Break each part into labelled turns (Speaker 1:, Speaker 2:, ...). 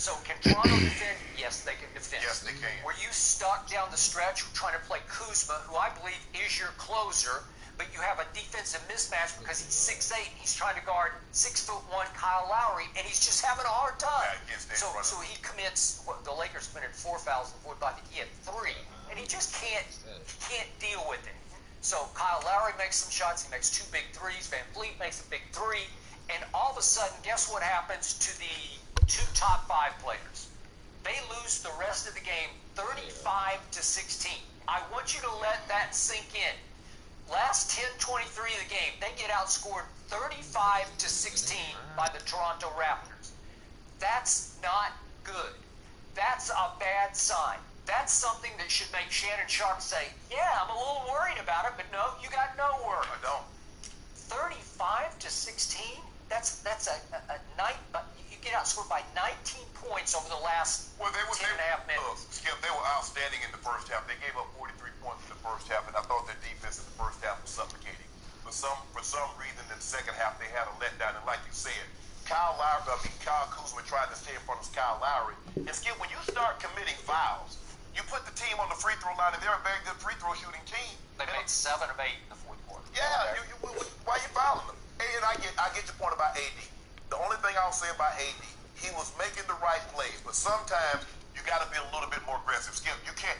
Speaker 1: So can Toronto defend? Yes, they can defend.
Speaker 2: Yes, they can.
Speaker 1: Were you stuck down the stretch trying to play Kuzma, who I believe is your closer, but you have a defensive mismatch because he's 6'8", he's trying to guard 6'1" Kyle Lowry, and he's just having a hard time. So he commits. The Lakers committed 4 fouls in the fourth. I think he had 3, and he just can't deal with it. So Kyle Lowry makes some shots. He makes 2 big threes. Van Fleet makes a big 3, and all of a sudden, guess what happens to the 2 top 5 players? They lose the rest of the game 35-16. I want you to let that sink in. Last 10-23 of the game, they get outscored 35-16 by the Toronto Raptors. That's not good. That's a bad sign. That's something that should make Shannon Sharpe say, yeah, I'm a little worried about it, but no, you got no worry.
Speaker 2: I don't.
Speaker 1: 35-16? That's a night, but you get outscored by 19 points over the last 10 and a half minutes.
Speaker 2: Skip, they were outstanding in the first half. They gave up 43 points in the first half, and I thought their defense in the first half was suffocating. For some reason, in the second half, they had a letdown, and like you said, Kyle Kuzma tried to stay in front of Kyle Lowry. And Skip, when you start committing fouls, you put the team on the free throw line, and they're a very good free throw shooting team.
Speaker 1: They made 7 of 8 in the fourth quarter.
Speaker 2: Yeah, why are you fouling them? And I get your point about AD. The only thing I'll say about AD, he was making the right plays, but sometimes you got to be a little bit more aggressive. Skip, you can't.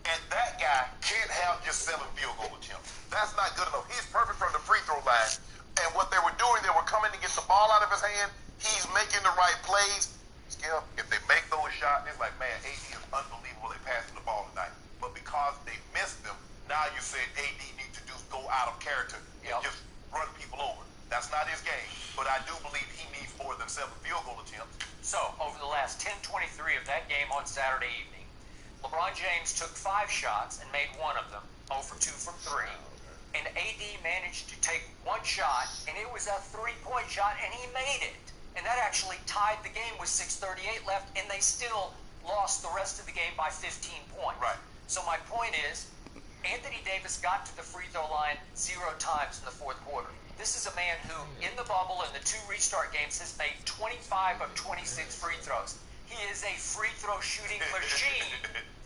Speaker 2: And that guy can't have just 7 field goal attempts. That's not good enough. He's perfect from the free throw line. And what they were doing, they were coming to get the ball out of his hand. He's making the right plays. Skip, if they make those shots, it's like, man, AD is unbelievable. They passing the ball tonight. But because they missed them, now you said AD needs to just go out of character and just run people over. That's not his game. But I do believe he needs more than 7 field goal attempts.
Speaker 1: So, over the last 10-23 of that game on Saturday evening, LeBron James took 5 shots and made 1 of them, 0 for 2 from 3. And AD managed to take 1 shot, and it was a 3-point shot, and he made it. And that actually tied the game with 6:38 left, and they still lost the rest of the game by 15 points.
Speaker 2: Right.
Speaker 1: So my point is, Anthony Davis got to the free throw line 0 times in the fourth quarter. This is a man who, in the bubble and the 2 restart games, has made 25 of 26 free throws. He is a free throw shooting machine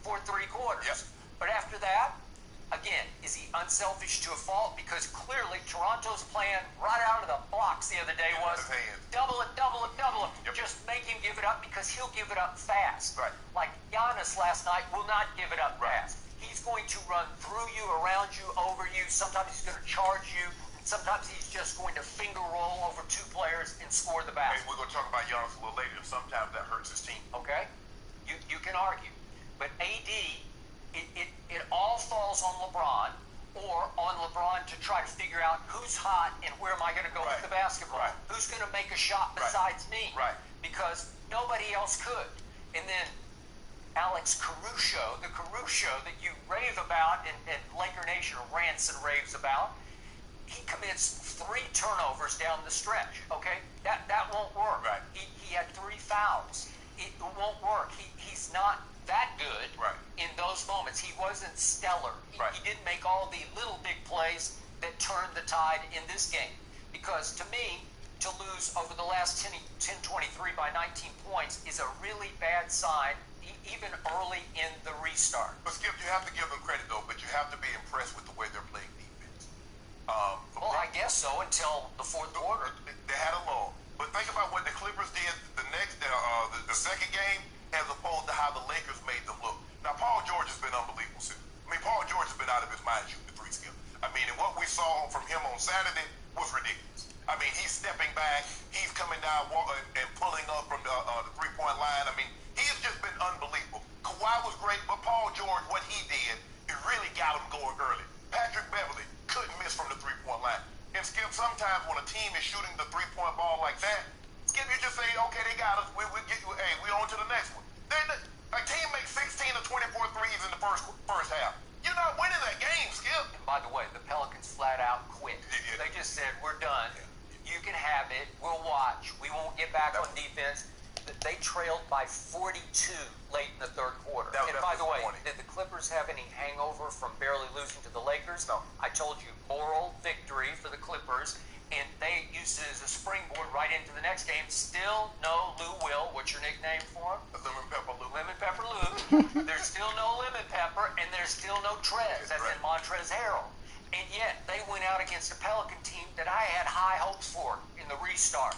Speaker 1: for 3 quarters.
Speaker 2: Yep.
Speaker 1: But after that, again, is he unselfish to a fault? Because clearly Toronto's plan right out of the blocks the other day was double it, double it, double it.
Speaker 2: Yep.
Speaker 1: Just make him give it up because he'll give it up fast.
Speaker 2: Right.
Speaker 1: Like Giannis last night will not give it up fast. He's going to run through you, around you, over you. Sometimes he's going to charge you. Sometimes he's just going to finger roll over 2 players and score the basket.
Speaker 2: Hey, we're going to talk about Giannis a little later. Sometimes that hurts his team.
Speaker 1: Okay? You can argue. But AD, it all falls on LeBron or on LeBron to try to figure out who's hot and where am I going to go with the basketball.
Speaker 2: Right.
Speaker 1: Who's going to make a shot besides me?
Speaker 2: Right.
Speaker 1: Because nobody else could. And then Alex Caruso, the Caruso that you rave about and Laker Nation rants and raves about, he commits 3 turnovers down the stretch, okay? That won't work.
Speaker 2: Right.
Speaker 1: He had 3 fouls. It won't work. He's not that good in those moments. He wasn't stellar. He didn't make all the little big plays that turned the tide in this game. Because to me, to lose over the last 10-23 by 19 points is a really bad sign, even early in the restart.
Speaker 2: But Skip, you have to give them credit though, but you have to be impressed with the way they're playing defense.
Speaker 1: Well, I guess so until the fourth quarter.
Speaker 2: They had a lull. But think about what the Clippers did the second game as opposed to how the Lakers made them look. Now, Paul George has been unbelievable, too. I mean, Paul George has been out of his mind shooting the 3 Skip. I mean, and what we saw from him on Saturday was ridiculous. I mean, he's stepping back. He's coming down and pulling up from the 3-point line. I mean, he has just been unbelievable. Kawhi was great, but Paul George, what he did, it really got him going early. Patrick Beverley couldn't miss from the 3-point line. And Skip, sometimes when a team is shooting the 3-point ball like that, Skip, you just say, okay, they got us. We get you. Hey, we on to the next one. A team makes 16 or 24 threes in the first half. You're not winning that game, Skip.
Speaker 1: And by the way, the Pelicans flat out quit. They just said, we're done. You can have it. We'll watch. We won't get back on defense. They trailed by 42 late in the third quarter.
Speaker 2: That was
Speaker 1: And by the way,
Speaker 2: disappointing.
Speaker 1: did the Clippers have any hangover from barely losing to the Lakers?
Speaker 2: No.
Speaker 1: I told you, moral victory for the Clippers, and they used it as a springboard right into the next game. Still no Lou Will. What's your nickname for him?
Speaker 2: Lemon Pepper Lou.
Speaker 1: Lemon Pepper Lou. There's still no Lemon Pepper, and there's still no Trez, as in Montrezl Harrell. And yet, they went out against a Pelican team that I had high hopes for in the restart.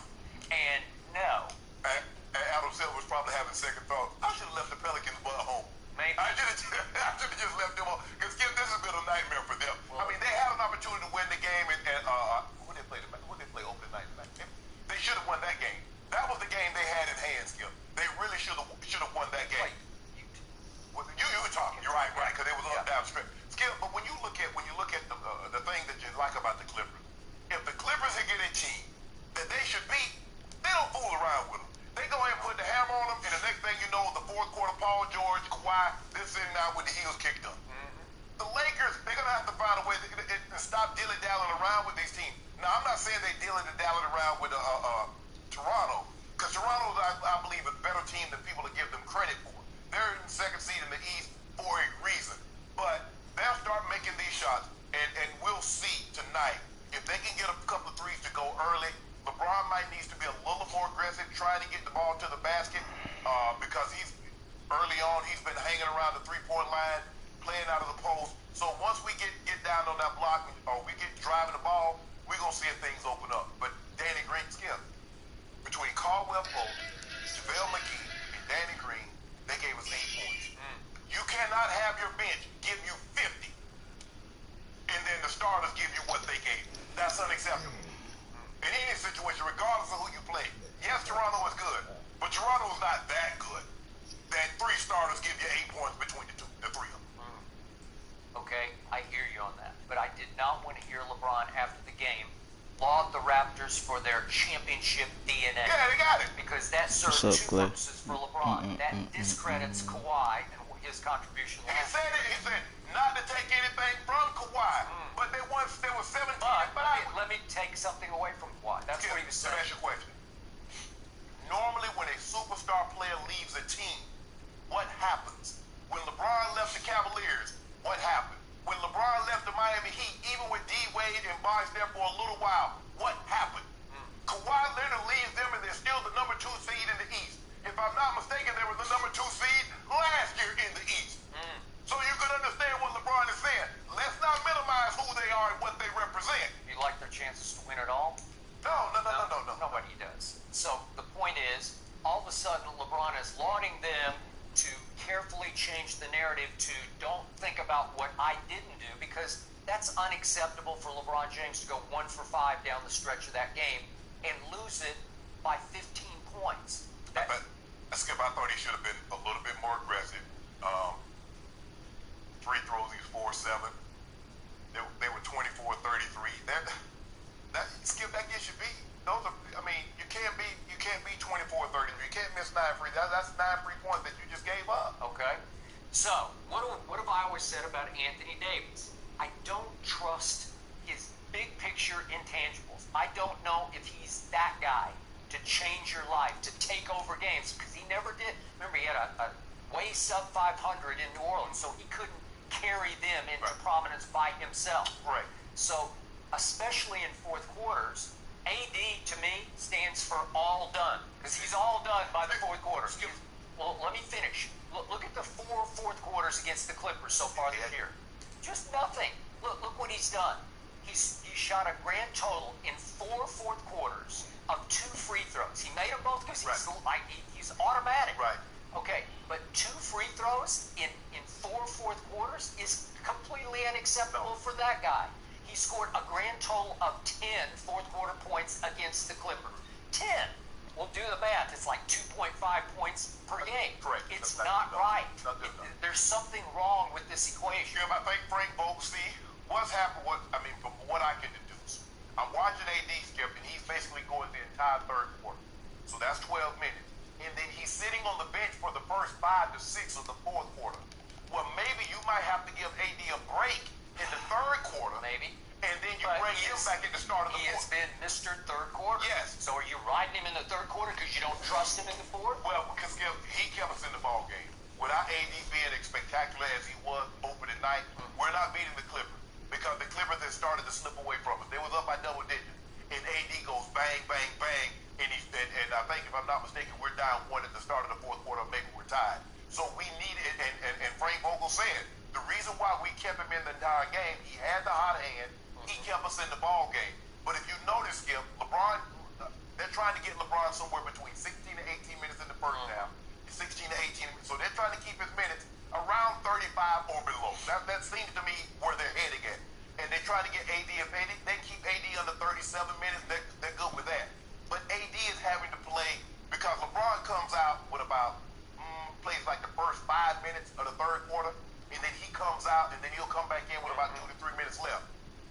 Speaker 1: And no.
Speaker 2: And Adam Silver was probably having second thoughts. I should have left the Pelicans butt home.
Speaker 1: Maybe.
Speaker 2: I should have just left them on. Because, Skip, this has been a nightmare for them.
Speaker 1: Well,
Speaker 2: I mean, they had an opportunity to win the game, and who they play opening night? They should have won that game. That was the game they had in hand, Skip. They really should have won that game.
Speaker 1: Wait,
Speaker 2: You were talking. You're right, because they was on down strip. Skip, but when you look at the thing that you like about the Clippers, if the Clippers had get a team that they should beat, they don't fool around with them. They go ahead and put the hammer on them, and the next thing you know, the fourth quarter, Paul George, Kawhi, they're sitting down with the heels kicked up. The Lakers, they're gonna have to find a way to stop dilly-dallying around with these teams. Now, I'm not saying they dilly-dallying around with Toronto, because Toronto, I believe, is a better team than people to give them credit for. They're in second seed in the East for a reason. But they'll start making these shots, and we'll see tonight if they can get a couple of threes to go early. LeBron might needs to be a little more aggressive, trying to get the ball to the basket, because he's early on he's been hanging around the three-point line, playing out of the post. So once we get down on that block, or we get driving the ball, we're gonna see if things open up. But Danny Green, Skip, between Caldwell Pope, JaVale McGee, and Danny Green, they gave us 8 points. You cannot have your bench give you 50, and then the starters give you what they gave. That's unacceptable. In any situation, regardless of who you play. Yes, Toronto is good, but Toronto's not that good. That 3 starters give you 8 points between the 3 of them.
Speaker 1: okay, I hear you on that. But I did not want to hear LeBron after the game laud the Raptors for their championship DNA.
Speaker 2: Yeah, they got it.
Speaker 1: Because that serves
Speaker 3: What's up,
Speaker 1: two
Speaker 3: Clay?
Speaker 1: purposes for LeBron. That discredits Kawhi and his contribution
Speaker 2: He
Speaker 1: last
Speaker 2: said it. He said not to take anything from Kawhi, but there was 17
Speaker 1: But
Speaker 2: and 5.
Speaker 1: let me take something away from Kawhi. That's what he was
Speaker 2: Let me
Speaker 1: saying.
Speaker 2: ask you a question. Normally, when a superstar player leaves a team, what happens? When LeBron left the Cavaliers, what happened? When LeBron left the Miami Heat, even with D Wade and Bosh there for a little while, what happened? Kawhi Leonard leaves them, and they're still the number 2 seed in the East. If I'm not mistaken, they were the number 2 seed last year in the East. So you could understand what LeBron is saying. Let's not minimize who they are and what they represent.
Speaker 1: You like their chances to win it all?
Speaker 2: No.
Speaker 1: Nobody does. So the point is, all of a sudden, LeBron is lauding them to carefully change the narrative to don't think about what I didn't do, because that's unacceptable for LeBron James to go 1 for 5 down the stretch of that game and lose it by 15 points.
Speaker 2: Skip, I thought he should have been a little bit more aggressive. Free throws, he's 4-7. They were 24-33. Skip, that gets you beat. Those are, I mean, you can't be 24-33. You can't miss 9 free. That's 9 free points that you just gave up.
Speaker 1: Okay? So, what have I always said about Anthony Davis? I don't trust his big picture intangibles. I don't know if he's that guy to change your life, to take over games, because he never did. Remember, he had a way sub 500 in New Orleans, so he couldn't carry them into prominence by himself.
Speaker 2: Right.
Speaker 1: So, especially in fourth quarters, AD to me stands for all done, because he's all done by the fourth quarter. Well, let me finish. Look at the 4 fourth quarters against the Clippers so far this year. Just nothing. Look what he's done. He shot a grand total in 4 fourth quarters of 2 free throws. He made them both because he's automatic.
Speaker 2: Right.
Speaker 1: Okay, but 2 free throws in 4 fourth quarters is completely unacceptable for that guy. He scored a grand total of 10 fourth quarter points against the Clippers. 10. We'll do the math. It's like 2.5 points per game.
Speaker 2: Correct.
Speaker 1: It's
Speaker 2: That's
Speaker 1: not right.
Speaker 2: Not good enough.
Speaker 1: There's something wrong with this equation.
Speaker 2: Jim, I think Frank Vogel, what's happened, from what I can deduce, I'm watching AD, Skip, and he's basically going the entire third quarter. So that's 12 minutes. And then he's sitting on the bench for the first 5 to 6 of the fourth quarter. Well, maybe you might have to give AD a break in the third quarter.
Speaker 1: Maybe.
Speaker 2: And then you bring him back at the start of the
Speaker 1: He has
Speaker 2: fourth.
Speaker 1: been Mr. Third Quarter.
Speaker 2: Yes.
Speaker 1: So are you riding him in the third quarter because you don't trust him in the fourth?
Speaker 2: Well, because he kept us in the ball game. Without AD being as spectacular as he was opening night, we're not beating the Clippers because the Clippers had started to slip away from us. They was up by double digits, and AD goes bang, bang, bang, and I think if I'm not mistaken, we're down one at the start of the fourth quarter. Maybe we're tied. So we needed, and Frank Vogel said the reason why we kept him in the entire game, he had the hot hand, he kept us in the ball game. But if you notice, Skip, LeBron, they're trying to get LeBron somewhere between 16 to 18 minutes in the first half. 16 to 18 minutes. So they're trying to keep his minutes around 35 or below. That seems to me where they're heading at. And they're trying to get AD. If they keep AD under 37 minutes, they're good with that. But AD is having to play because LeBron comes out with about, plays like the first 5 minutes of the third quarter, and then he comes out, and then he'll come back in with about 2 to 3 minutes left.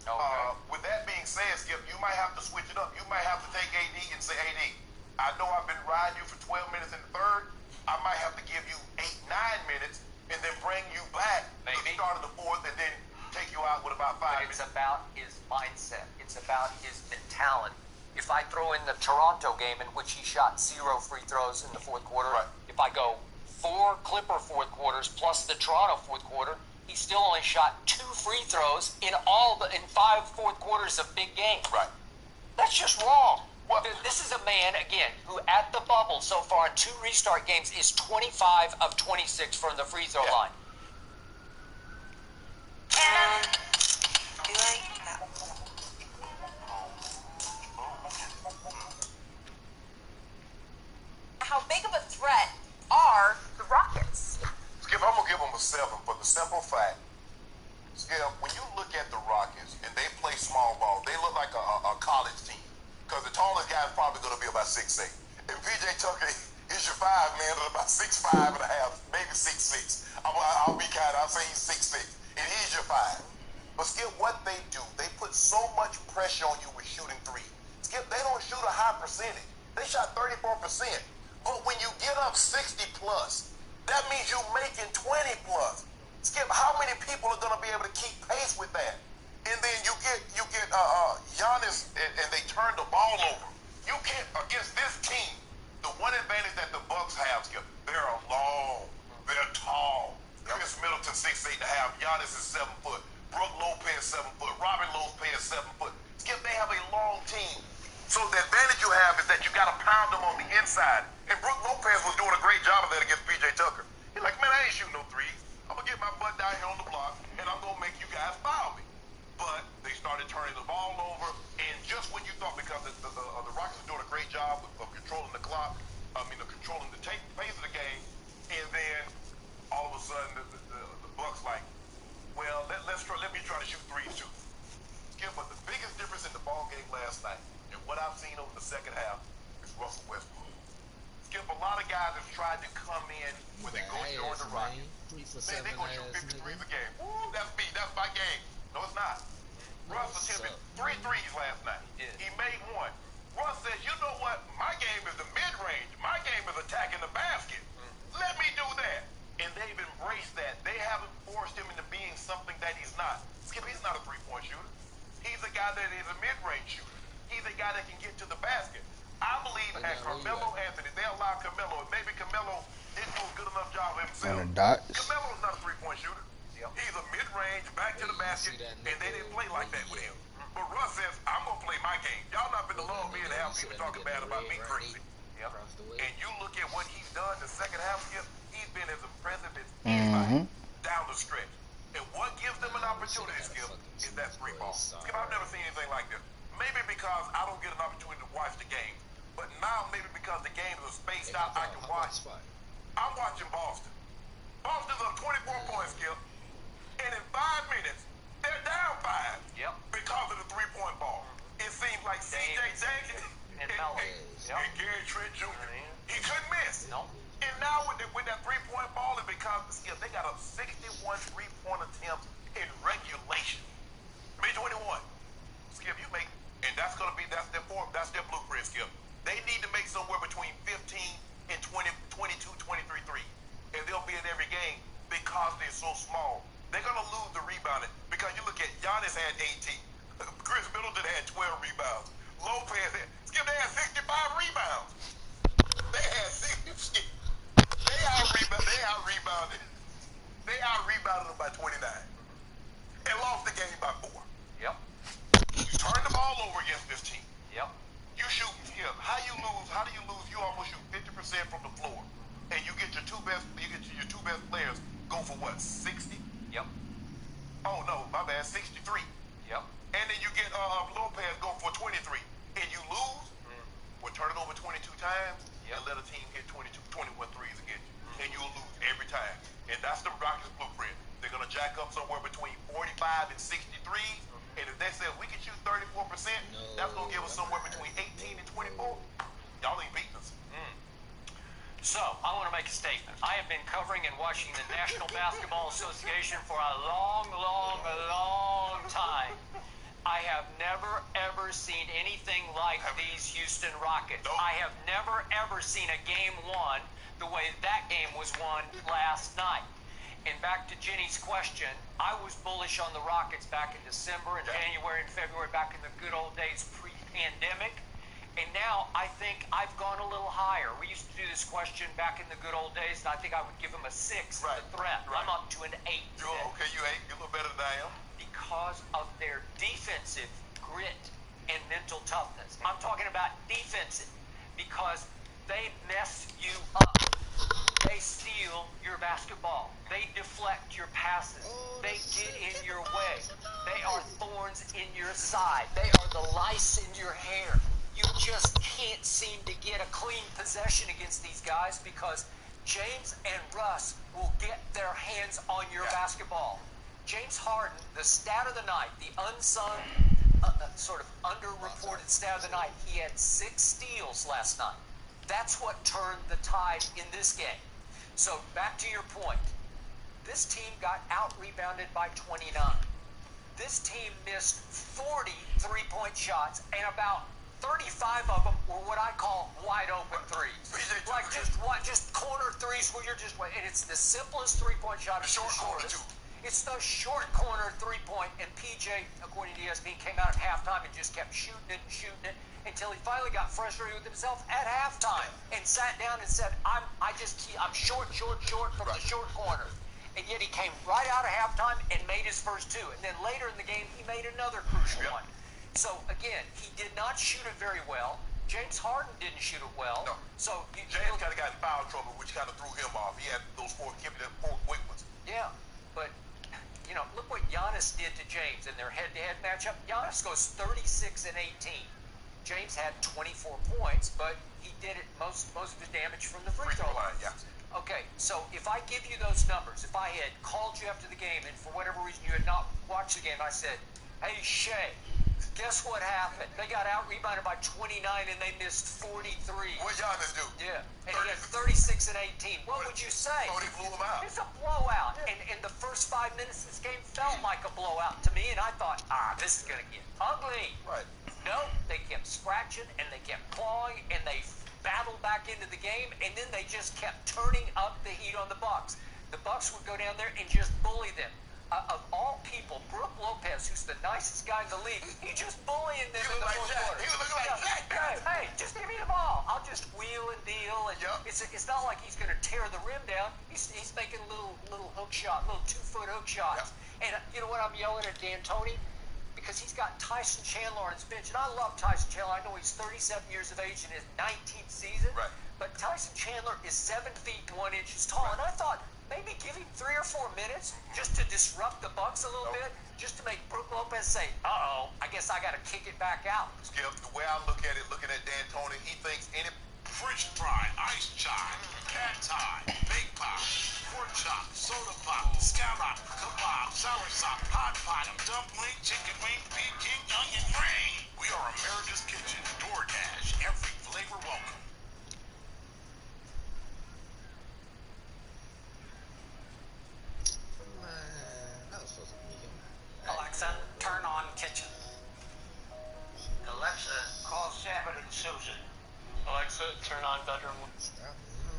Speaker 1: Okay.
Speaker 2: With that being said, Skip, you might have to switch it up. You might have to take AD and say, AD, I know I've been riding you for 12 minutes in the third. I might have to give you 8, 9 minutes and then bring you back to the start of the fourth and then take you out with about 5 minutes.
Speaker 1: It's about his mindset. It's about his mentality. If I throw in the Toronto game in which he shot 0 free throws in the fourth quarter,
Speaker 2: Right.
Speaker 1: if I go 4 Clipper fourth quarters plus the Toronto fourth quarter, he still only shot 2 free throws in 5 fourth quarters of big games.
Speaker 2: Right.
Speaker 1: That's just wrong.
Speaker 2: Well,
Speaker 1: This is a man, again, who at the bubble so far in 2 restart games is 25 of 26 from the free throw line.
Speaker 3: How big of a threat are the Rockets?
Speaker 2: Skip, I'm going to give them a 7 for the simple fact, Skip, when you look at the Rockets and they play small ball, they look like a college team because the tallest guy is probably going to be about 6'8". And PJ Tucker is your 5 man at about 6'5 and a half, maybe 6'6". I'll be kind, I'll say he's 6'6", and he's your 5. But Skip, what they do, they put so much pressure on you with shooting 3. Skip, they don't shoot a high percentage. They shot 34%. But when you get up 60 plus, that means you're making 20 plus. Skip, how many people are going to be able to keep pace with that? And then you get Giannis and they turn the ball over. You can't, against this team, the one advantage that the Bucks have, Skip, they're long, they're tall. Chris Middleton 6'8" and a half, Giannis is 7 foot, Brook Lopez 7 foot, Robin Lopez 7 foot. Skip, they have a long team. So the advantage you have is that you got to pound them on the inside. And Brook Lopez was doing a great job of that against PJ Tucker. He's like, man, I ain't shooting no threes. I'm going to get my butt down here on the block, and I'm going to make you guys foul me. But they started turning the ball over, and just when you thought, because the Rockets were doing a great job of controlling the clock, controlling the pace of the game, and then all of a sudden the Bucks like, well, let me try to shoot threes too. Skip, but the biggest difference in the ball game last night, and what I've seen over the second half, is Russell Westbrook. Skip, a lot of guys have tried to come in when they go join the Rockets. Man, they gonna shoot 53 a game. Ooh, that's me. That's my game. No, it's not. Russ attempted 3 threes last night. He made 1. Russ says, you know what? My game is the mid-range. My game is attacking the basket. Let me do that. And they've embraced that. They haven't forced him into being something that he's not. Skip, he's not a three-point shooter. He's a guy that is a mid-range shooter. He's a guy that can get to the basket. I believe at Carmelo Anthony, they allow Carmelo, and maybe Carmelo didn't do a good enough job of himself. Carmelo's not a three-point shooter. He's a mid-range, back to the basket, and they didn't play like that with him. But Russ says, I'm going to play my game. Y'all not been alone me and have people talking bad about me crazy. And you look at what he's done the second half, he's been as impressive as anybody down the stretch. And what gives them an opportunity, Skip, is that 3 ball. Skip, I've never seen anything like this. Maybe because I don't get an opportunity to watch the game. But now maybe because the games are spaced out, I can watch. I'm watching Boston. Boston's up 24 points, Skip. And in 5 minutes, they're down 5 because of the 3-point ball. It seems like C.J. Jenkins and Gary Trent Jr. He couldn't miss. And now with that 3-point ball, it becomes, Skip, they got a 61 3-point attempts in regulation. May 21. Skip, you make, and that's their blueprint, Skip. They need to make somewhere between 15 and 20, 22, 23 threes. And they'll be in every game because they're so small. They're going to lose the rebounding because you look at Giannis had 18. Chris Middleton had 12 rebounds. Lopez had, Skip, they had 65 rebounds. They had 60. They out-rebounded. They out-rebounded them by 29. And lost the game by 4.
Speaker 1: Yep.
Speaker 2: You turn the ball over against this team.
Speaker 1: Yep.
Speaker 2: You shoot, yeah, how do you lose? You almost shoot 50% from the floor. And you get your two best players go for what, 60?
Speaker 1: Yep.
Speaker 2: Oh no, my bad, 63.
Speaker 1: Yep.
Speaker 2: And then you get Lopez go for 23. And you lose, we'll turn it over 22 times and let a team hit 21 threes against you. And you'll lose every time. And that's the Rockets blueprint. They're going to jack up somewhere between 45 and 63. And if they say we can shoot 34%, that's going to give us somewhere between 18 and 24. Y'all ain't beating us.
Speaker 1: So, I want to make a statement. I have been covering and watching the National Basketball Association for a long, long, long time. I have never, ever seen anything like these Houston Rockets.
Speaker 2: Nope.
Speaker 1: I have never, ever seen a game won the way that game was won last night. And back to Jenny's question, I was bullish on the Rockets back in December and January and February, back in the good old days pre-pandemic. And now I think I've gone a little higher. We used to do this question back in the good old days, and I think I would give them a 6
Speaker 2: Right.
Speaker 1: the threat.
Speaker 2: Right.
Speaker 1: I'm up to an 8.
Speaker 2: Okay, you 8. You're a little better than I am.
Speaker 1: Because of their defensive grit and mental toughness. I'm talking about defensive because they mess you up. They steal your basketball. They deflect your passes. They get in your way. They are thorns in your side. They are the lice in your hair. You just can't seem to get a clean possession against these guys because James and Russ will get their hands on your basketball. James Harden, the stat of the night, the unsung, sort of underreported stat of the night, he had 6 steals last night. That's what turned the tide in this game. So back to your point. This team got out-rebounded by 29. This team missed 40 three-point shots, and about 35 of them were what I call wide-open threes. Like just corner threes where you're just, and it's the simplest three-point shot.
Speaker 2: The short corner, too.
Speaker 1: It's the short corner three-point, and PJ, according to ESPN, came out at halftime and just kept shooting it until he finally got frustrated with himself at halftime and sat down and said, I'm short from the short corner. And yet he came right out of halftime and made his first 2. And then later in the game, he made another crucial one. So, again, he did not shoot it very well. James Harden didn't shoot it well.
Speaker 2: No.
Speaker 1: So
Speaker 2: James kind of got in foul trouble, which kind of threw him off. He had those 4 quick ones.
Speaker 1: Yeah, but, you know, look what Giannis did to James in their head-to-head matchup. Giannis goes 36 and 18. James had 24 points, but he did it most of his damage from the free throw line.
Speaker 2: Yeah.
Speaker 1: Okay, so if I give you those numbers, if I had called you after the game and for whatever reason you had not watched the game, I said, hey, Shea, guess what happened? They got out-rebounded by 29 and they missed 43.
Speaker 2: What Giannis do?
Speaker 1: Yeah, and he had 36 and 18. What would you say?
Speaker 2: Oh, he blew him out.
Speaker 1: It's a blowout. And the first 5 minutes of this game felt like a blowout to me, and I thought, this is going to get ugly.
Speaker 2: Right.
Speaker 1: No, they kept scratching and they kept clawing and they battled back into the game, and then they just kept turning up the heat on the Bucks. The Bucks would go down there and just bully them. Of all people, Brook Lopez, who's the nicest guy in the league, he just bullying them in the fourth quarter.
Speaker 2: He was looking like Jack.
Speaker 1: Hey, just give me the ball. I'll just wheel and deal. And it's not like he's going to tear the rim down. He's making little hook shot, little 2-foot hook shots. And you know what? I'm yelling at D'Antoni because he's got Tyson Chandler on his bench, and I love Tyson Chandler. I know he's 37 years of age in his 19th season.
Speaker 2: Right.
Speaker 1: But Tyson Chandler is 7 feet 1 inches tall, and I thought maybe give him 3 or 4 minutes just to disrupt the Bucks a little bit, just to make Brook Lopez say, I guess I got to kick it back out.
Speaker 2: Skip, the way I look at it, looking at D'Antoni, he thinks any
Speaker 4: French fry, ice chai, cat tie, baked pie, pork chop, soda pop, scallop, kebab, soursop, hot pot, dumpling, chicken wing, Peking, onion ring. We are America's Kitchen. DoorDash, every flavor welcome.
Speaker 5: Alexa, turn on kitchen. Alexa, call Sabbath and Susan.
Speaker 1: Alexa, turn on bedroom.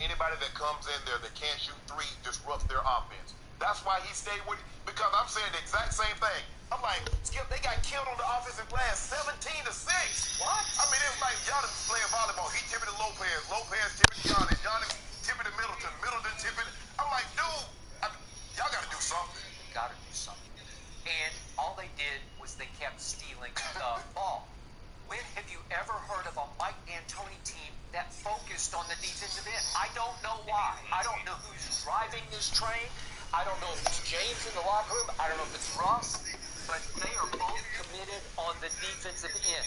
Speaker 2: anybody that comes in there that can't shoot 3 disrupts their offense. That's why he stayed with, because I'm saying the exact same thing. I'm like, Skip, they got killed on the offensive glass 17-6.
Speaker 1: What?
Speaker 2: I mean, it was like Giannis was playing volleyball. He tipped it to Lopez. Lopez tipped it to Giannis. Giannis tipped it to Middleton. Middleton tipped it. I'm like, dude, y'all got to do something.
Speaker 1: Got to do something. And all they did was they kept stealing the ball. When have you ever heard of a Mike D'Antoni team that focused on the defensive end? I don't know why. I don't know who's driving this train. I don't know if it's James in the locker room. I don't know if it's Russ. But they are both committed on the defensive end.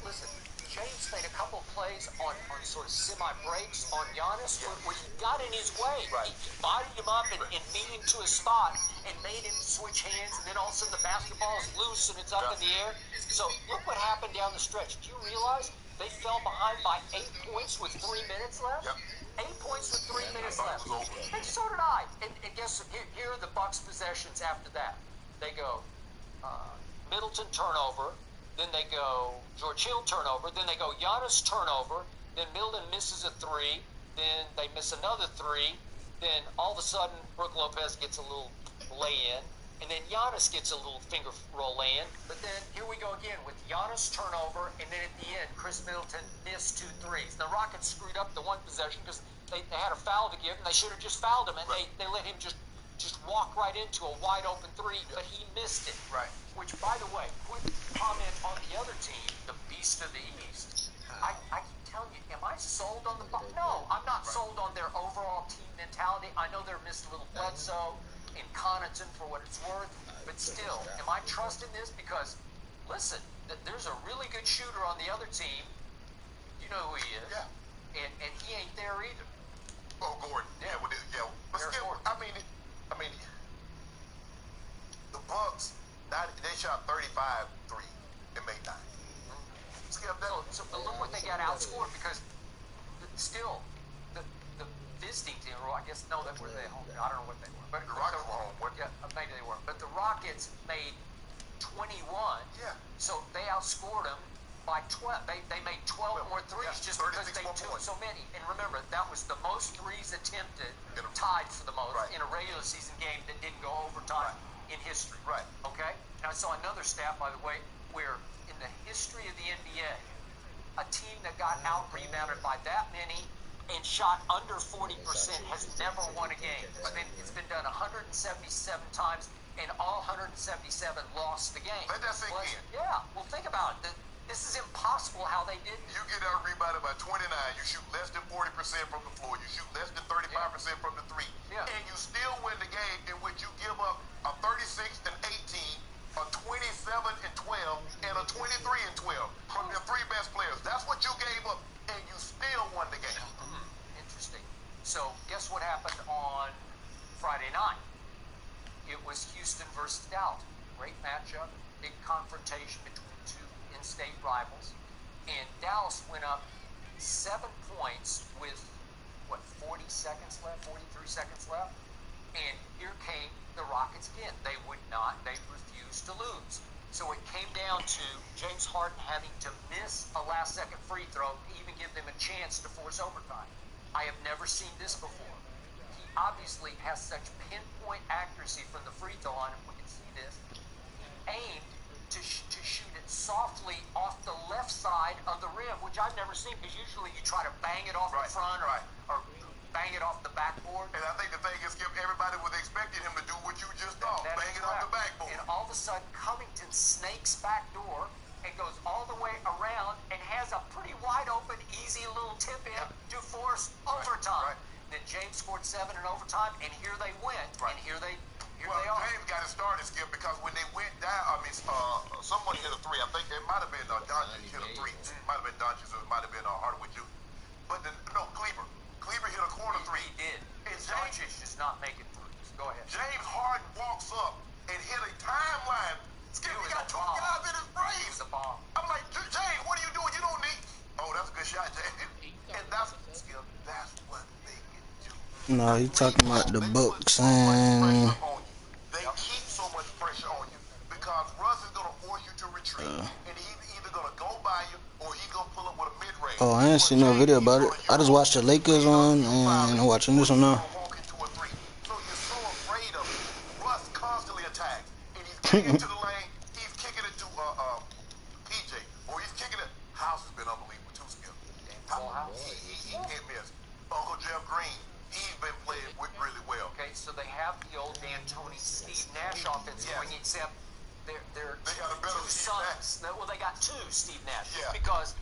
Speaker 1: Listen, James made a couple plays on sort of semi-breaks on Giannis where he got in his way.
Speaker 2: Right.
Speaker 1: He bodied him up and beat him to a spot and made him switch hands, and then all of a sudden the basketball is loose and it's up in the air. So look what happened down the stretch. Do you realize they fell behind by 8 points with 3 minutes left?
Speaker 2: Yep.
Speaker 1: 8 points with 3 minutes left. And so did I. And guess what? Here are the Bucks' possessions after that. They go Middleton turnover, then they go George Hill turnover, then they go Giannis turnover, then Middleton misses a 3, then they miss another 3, then all of a sudden Brook Lopez gets a little lay-in, and then Giannis gets a little finger roll lay-in. But then here we go again with Giannis turnover, and then at the end, Chris Middleton missed 2 threes. The Rockets screwed up the one possession because they had a foul to give, and they should have just fouled him, and they let him just walk right into a wide open 3, but he missed it.
Speaker 2: Right.
Speaker 1: Which, by the way, quick comment on the other team, the Beast of the East. I keep telling you, am I sold on the Bucks? No, I'm not sold on their overall team mentality. I know they're missed a little Bledsoe and Connaughton for what it's worth, but still, am I trusting this? Because, listen, there's a really good shooter on the other team. You know who he is.
Speaker 2: Yeah.
Speaker 1: And he ain't there either.
Speaker 2: Oh, Gordon. Yeah. But Skip, I mean, the Bucks, they shot 35 3 and made 9. Skip,
Speaker 1: But look what they got outscored because still the visiting team, or I guess no, that were they home. I don't know what they were, but
Speaker 2: the Rockets were home.
Speaker 1: Yeah, maybe they were. But the Rockets made 21.
Speaker 2: Yeah.
Speaker 1: So they outscored them by 12. They made 12 more threes just because they took so many. And remember, that was the most threes attempted, tied for the most in a regular season game that didn't go overtime in history.
Speaker 2: Right.
Speaker 1: Okay? And I saw another stat, by the way, where in the history of the NBA, a team that got out-rebounded by that many and shot under 40% has never won a game. But then it's been done 177 times, and all 177 lost the game.
Speaker 2: Let that sink in.
Speaker 1: Yeah. Well, think about it. This is impossible how they did it.
Speaker 2: You get out rebounded by 29. You shoot less than 40% from the floor. You shoot less than 35% from the 3.
Speaker 1: Yeah.
Speaker 2: And you still win the game in which you give up a 36 and 18, a 27 and 12, and a 23 and 12 from your 3 best players. That's what you gave up, and you still won the game.
Speaker 1: Interesting. So guess what happened on Friday night? It was Houston versus Dallas. Great matchup. Big confrontation between two in-state rivals. And Dallas went up 7 points with, 40 seconds left, 43 seconds left? And here came the Rockets again. They refused to lose. So it came down to James Harden having to miss a last-second free throw to even give them a chance to force overtime. I have never seen this before. He obviously has such pinpoint accuracy from the free throw line, if we can see this. He aimed to shoot it softly off the left side of the rim, which I've never seen, because usually you try to bang it off the front or bang it off the backboard.
Speaker 2: And I think the thing is, everybody was expecting him to do what you just thought, bang it off the backboard.
Speaker 1: And all of a sudden, Covington snakes back door and goes all the way around and has a pretty wide open, easy little tip in to force overtime. Then James scored 7 in overtime, and here they went. And here they are.
Speaker 2: James got it started, Skip, because when they went down, someone hit a 3. I think it might have been Doncic hit a 3. It might have been Doncic, or it might have been Hardaway Jr. But Kleber. Kleber hit a corner 3.
Speaker 1: He did.
Speaker 2: And
Speaker 1: Doncic is not making threes. Go ahead.
Speaker 2: James Harden walks up and hit a timeline. Skip, he got 2 guys in his brain.
Speaker 1: It was a bomb.
Speaker 2: I'm like, James, what are you doing? You don't need. Oh, that's a good shot, James. And that's Skip. That's what they can do.
Speaker 6: No, he talking about the Bucks and.
Speaker 2: They keep so much pressure on you because Russ is gonna force you to retreat, and he's either gonna go by you or he's gonna pull up with a mid-range.
Speaker 6: Oh, I ain't seen no video about it. I just watched the Lakers on, and I'm watching this one now.
Speaker 2: So you're so afraid of him. Russ constantly attacks, and he's getting into the lane,
Speaker 1: have the old D'Antoni, Steve Nash offense
Speaker 2: Yeah.
Speaker 1: going, except they're
Speaker 2: They got a better
Speaker 1: two
Speaker 2: Steve
Speaker 1: sons. Well, they got two Steve Nash
Speaker 2: Yeah.
Speaker 1: because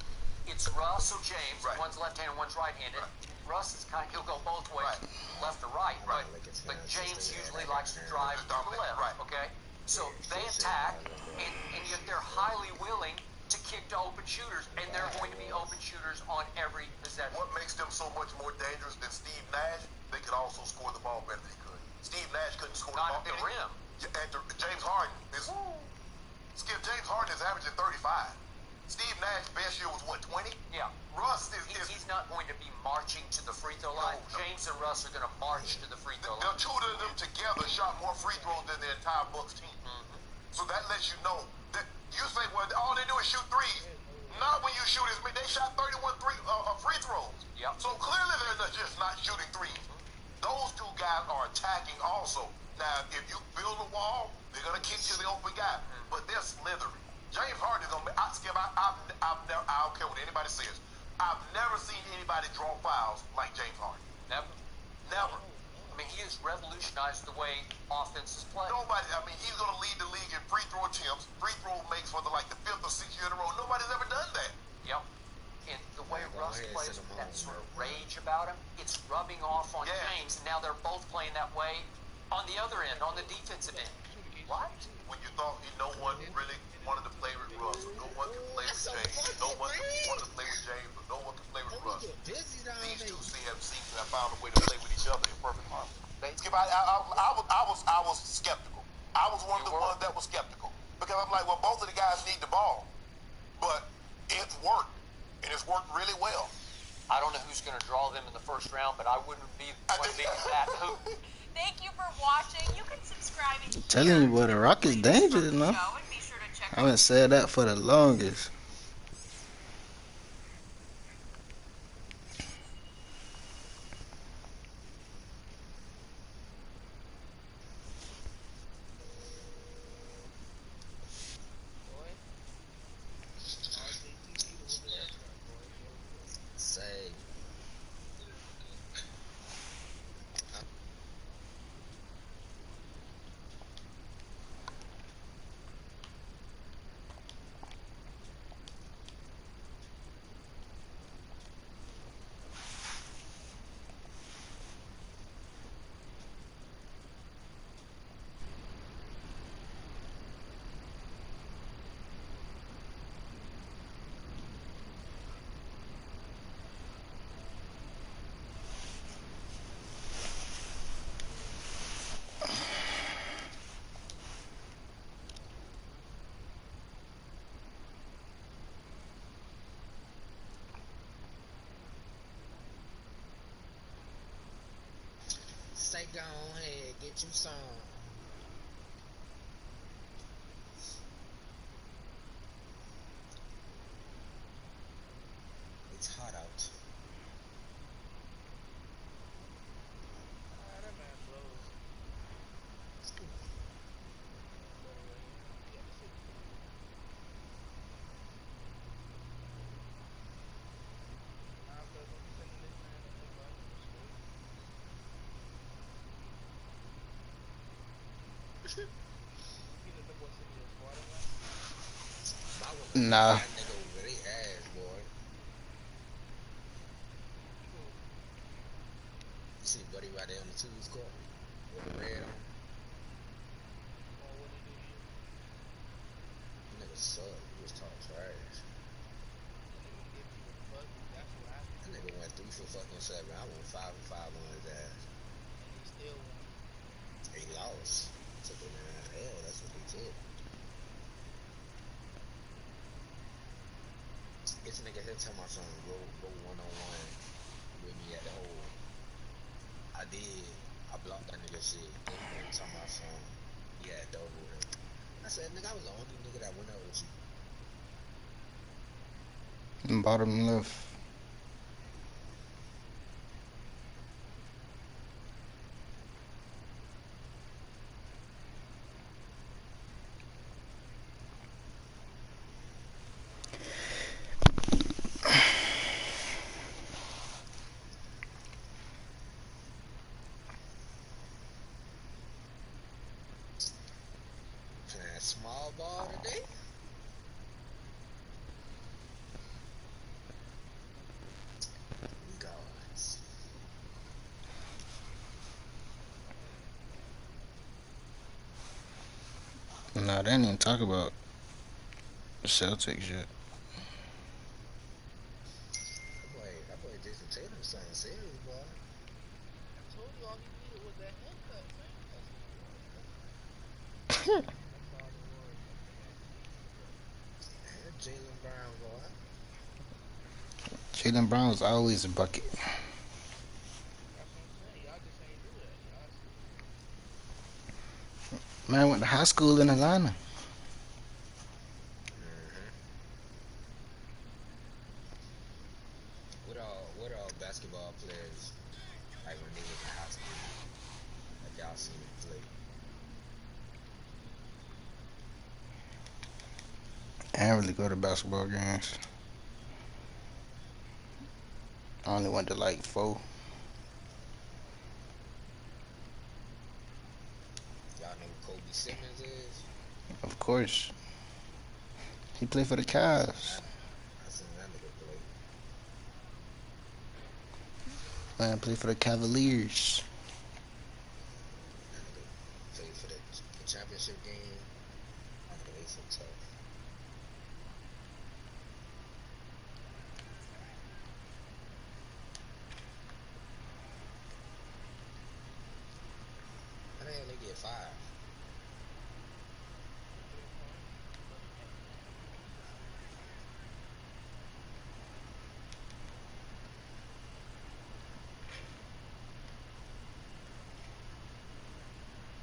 Speaker 1: it's Russ or James.
Speaker 2: Right.
Speaker 1: One's left-handed, one's right-handed.
Speaker 2: Right.
Speaker 1: Russ is he'll go both ways,
Speaker 2: Right.
Speaker 1: left or right.
Speaker 2: Right.
Speaker 1: But James usually likes to drive to the
Speaker 2: Dominant,
Speaker 1: left.
Speaker 2: right.
Speaker 1: Okay, so they attack, and yet they're highly willing to kick to open shooters, and they're going to be open shooters on every possession.
Speaker 2: What makes them so much more dangerous than Steve Nash? They could also score the ball better than he could. Steve Nash couldn't score
Speaker 1: Not
Speaker 2: the ball.
Speaker 1: at the rim.
Speaker 2: And James Harden is. Skip, James Harden is averaging 35. Steve Nash's best year was what, 20?
Speaker 1: Yeah.
Speaker 2: Russ is.
Speaker 1: He's not going to be marching to the free throw line.
Speaker 2: No.
Speaker 1: James and Russ are going to march to the free throw
Speaker 2: The
Speaker 1: line.
Speaker 2: two of them together shot more free throws than the entire Bucks team. So that lets you know that you say, well, all they do is shoot threes. Not when you shoot as many. They shot 31 free throws.
Speaker 1: Yep.
Speaker 2: So clearly they're just not shooting threes. Those two guys are attacking also. Now, if you build a wall, they're going to kick to the open guy. But they're slithering. James Harden is going to be... I've never, I don't care what anybody says. I've never seen anybody draw fouls like James Harden.
Speaker 1: Never.
Speaker 2: Never.
Speaker 1: I mean, he has revolutionized the way offenses play.
Speaker 2: Nobody, I mean, he's going to lead the league in free throw attempts, free throw makes for the 5th or 6th year in a row. Nobody's ever done that.
Speaker 1: Yep. And the way Russ plays with that sort of rage about him, it's rubbing off on
Speaker 2: Yeah.
Speaker 1: James. And now they're both playing that way on the other end, on the defensive end. What?
Speaker 2: When you thought no one really wanted to play with Russ, no one could play with James, no one wanted to play with James, but no one could play with Russ. These two seems to have found a way to play with each other in perfect harmony. Skip, I was skeptical. I was one of the ones that was skeptical because I'm like, well, both of the guys need the ball, but it's worked, and it's worked really well.
Speaker 1: I don't know who's going to draw them in the first round, but I wouldn't be that hoop.
Speaker 3: Thank you for watching. You can subscribe and
Speaker 6: Telling you, boy, the Rockets dangerous, man.
Speaker 3: and be sure to check
Speaker 6: I haven't said that for the longest.
Speaker 7: Say. Say go ahead, get you some. It's hot out.
Speaker 6: Nah.
Speaker 7: That nigga over their ass, boy. You see Buddy right there on the twos court with the red on. That nigga sucked. He was talking trash. That nigga went 3 for fucking 7. I went 5 for 5 on his ass. He lost. Took him in hell. That's what he took. This nigga here tell my son go one-on-one with me at the hole. I did. I blocked that nigga shit. Then he went and tell my son he had double with him. I said, nigga, I was the only nigga that went out with you.
Speaker 6: Bottom left.
Speaker 7: basketball today? Gods.
Speaker 6: Nah, they didn't even talk about the Celtics yet.
Speaker 7: That boy Jason Tatum something serious, boy.
Speaker 8: I told you all he needed was that haircut, man. That's all it was.
Speaker 7: And Jalen Brown, boy.
Speaker 6: Jalen Brown was always a bucket.
Speaker 8: That's what I'm saying. Y'all just ain't do that. Y'all
Speaker 6: Man went to high school in Atlanta.
Speaker 7: Mm-hmm. What all basketball players like when they was in high school? Have y'all seen them play?
Speaker 6: I didn't really go to basketball games. I only went to like 4.
Speaker 7: Y'all know who Kobe Simmons is?
Speaker 6: Of course. He played for the
Speaker 7: I seen
Speaker 6: Cavs.
Speaker 7: that. I seen that nigga play.
Speaker 6: Man played for the Cavaliers.
Speaker 7: That nigga played for the championship game. That nigga ate some tough. How the hell they get 5?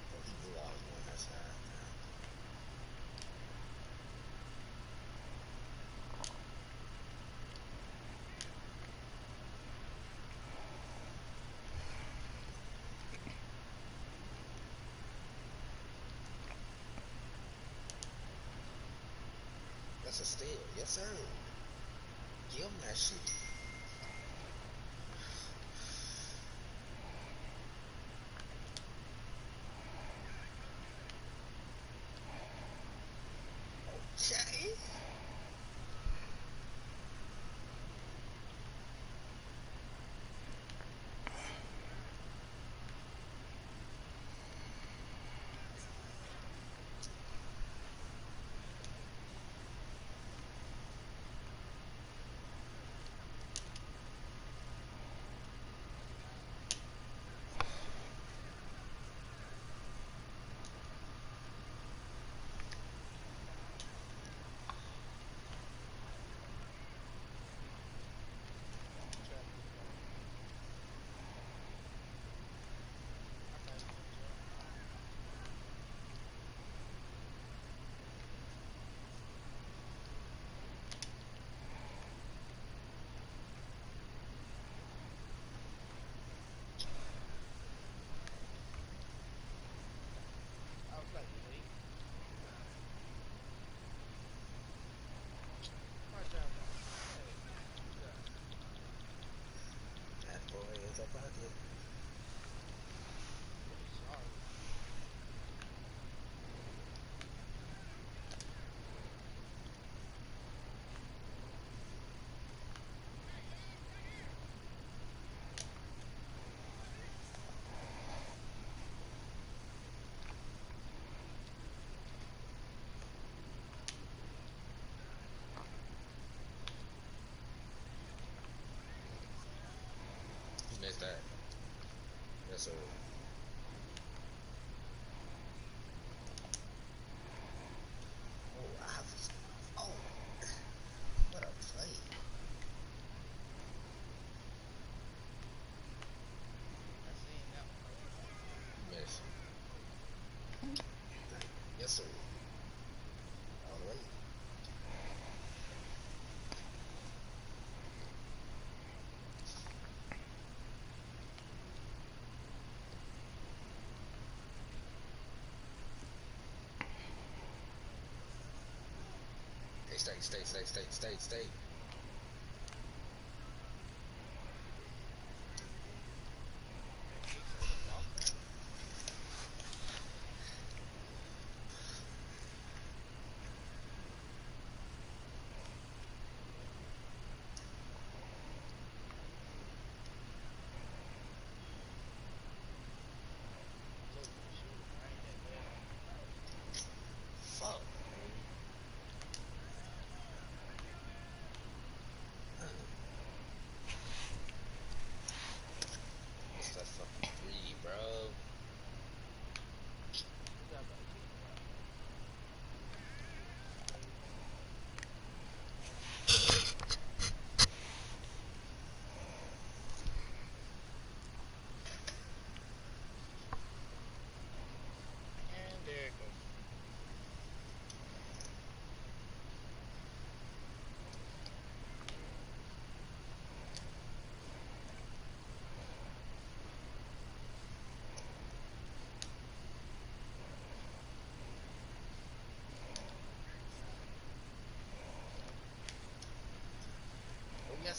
Speaker 7: Oh, he knew I was going that side. That's a steal. Yes, sir. Give him that shit. Okay.
Speaker 8: I was like, late. My job. Hey, what's that?
Speaker 7: That boy is a bucket.
Speaker 8: Sorry.
Speaker 7: He missed that. Yes, sir. Oh, Iverson. Oh, what a play.
Speaker 8: I seen that one.
Speaker 7: He missed. Yes, sir. All the way. Hey, stay.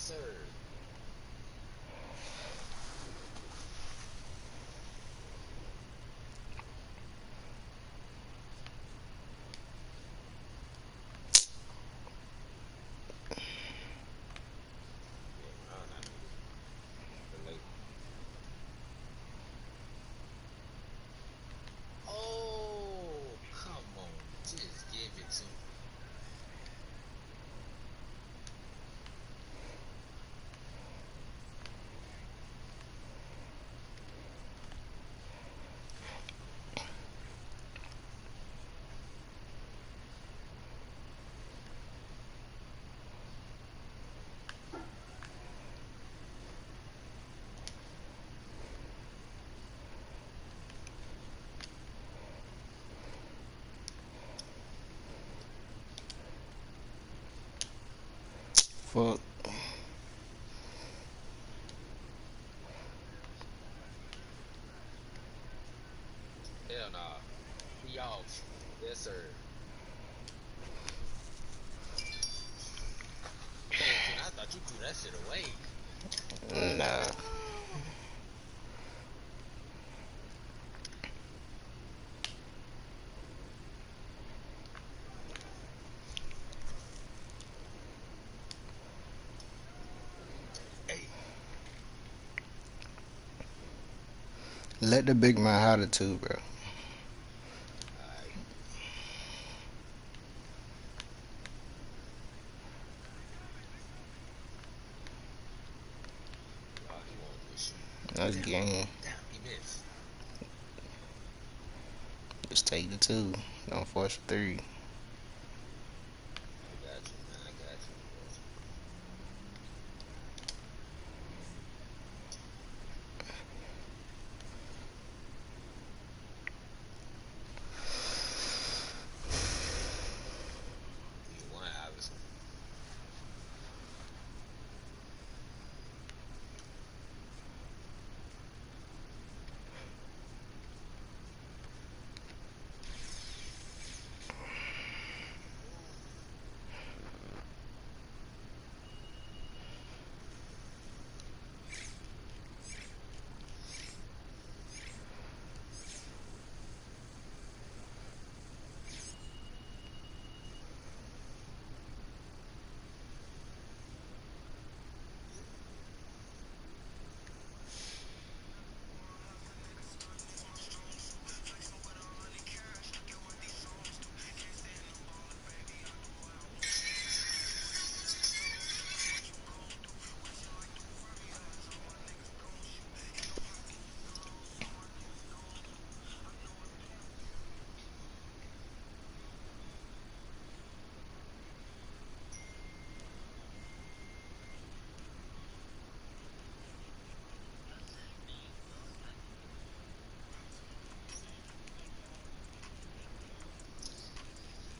Speaker 7: sir. Yeah, nah, nigga. Like, oh, come on. Just give it to me.
Speaker 6: Fuck.
Speaker 7: Hell nah. He off. Yes, sir. Oh, Ken, I thought you threw that shit away.
Speaker 6: Nah.
Speaker 7: Hey.
Speaker 6: Let the big man have it too, bro.
Speaker 7: Alright. Oh, he won't push you.
Speaker 6: That's game.
Speaker 7: Damn, he missed.
Speaker 6: Just take the two. Don't force the three.
Speaker 7: I got you, man. I got you. You won, obviously.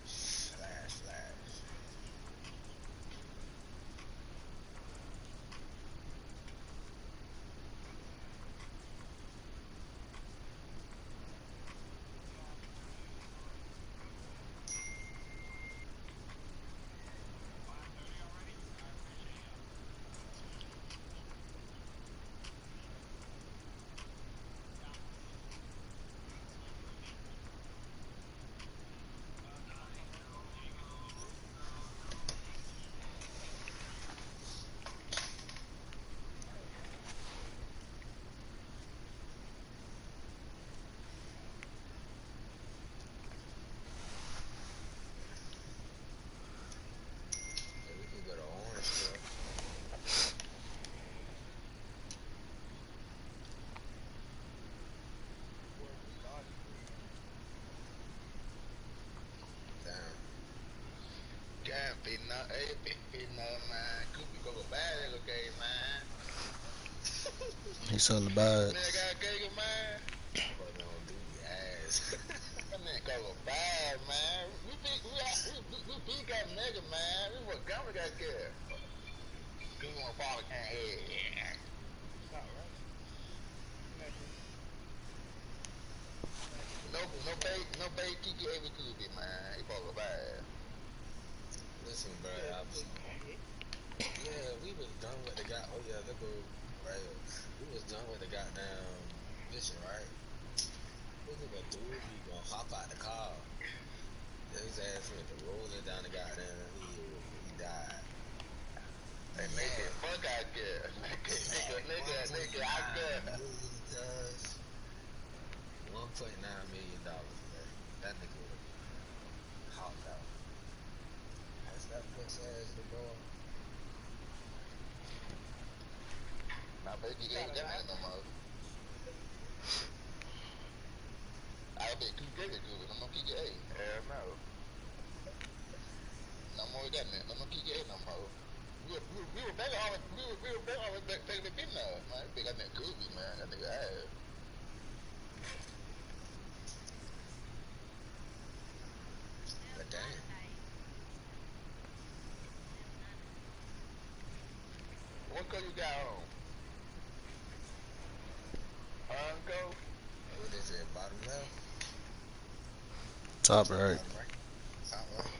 Speaker 7: Flash, flash. Yeah, we could go to orange club. Damn. Damn, man. Koopy go bad, okay, man.
Speaker 6: It's all about it.
Speaker 7: Man, got Gator, man. But no, dude, ass. That man go bad, man. We got nigga, man. We what Gummy got scared. Cause we want to follow can't head. Yeah.
Speaker 8: Stop, right?
Speaker 7: No bait, Kiki Avery Koopy, man. He follow bad. Listen, bro, yeah, we was done look who, right? We was done with the goddamn mission, right? This nigga dude, he gonna hop out the car. His ass went to rolling down the goddamn hill. He died.
Speaker 4: Hey, nigga, fuck out there. Nigga, I got.
Speaker 7: $1.9 million, man. That nigga hopped out. That's that puss ass the boy.
Speaker 4: Nah, baby, you ain't that man no more. I bet you get it good. I'm gonna keep your A. Hell no. No more of that, man. I'm gonna keep your A no more. We were better always, back the been now. Man, that nigga got that good, man. That nigga ass.
Speaker 7: But damn.
Speaker 4: What color you got on? Uncle?
Speaker 7: What is it? Bottom left?
Speaker 6: Top right.
Speaker 7: Bottom right? Top right?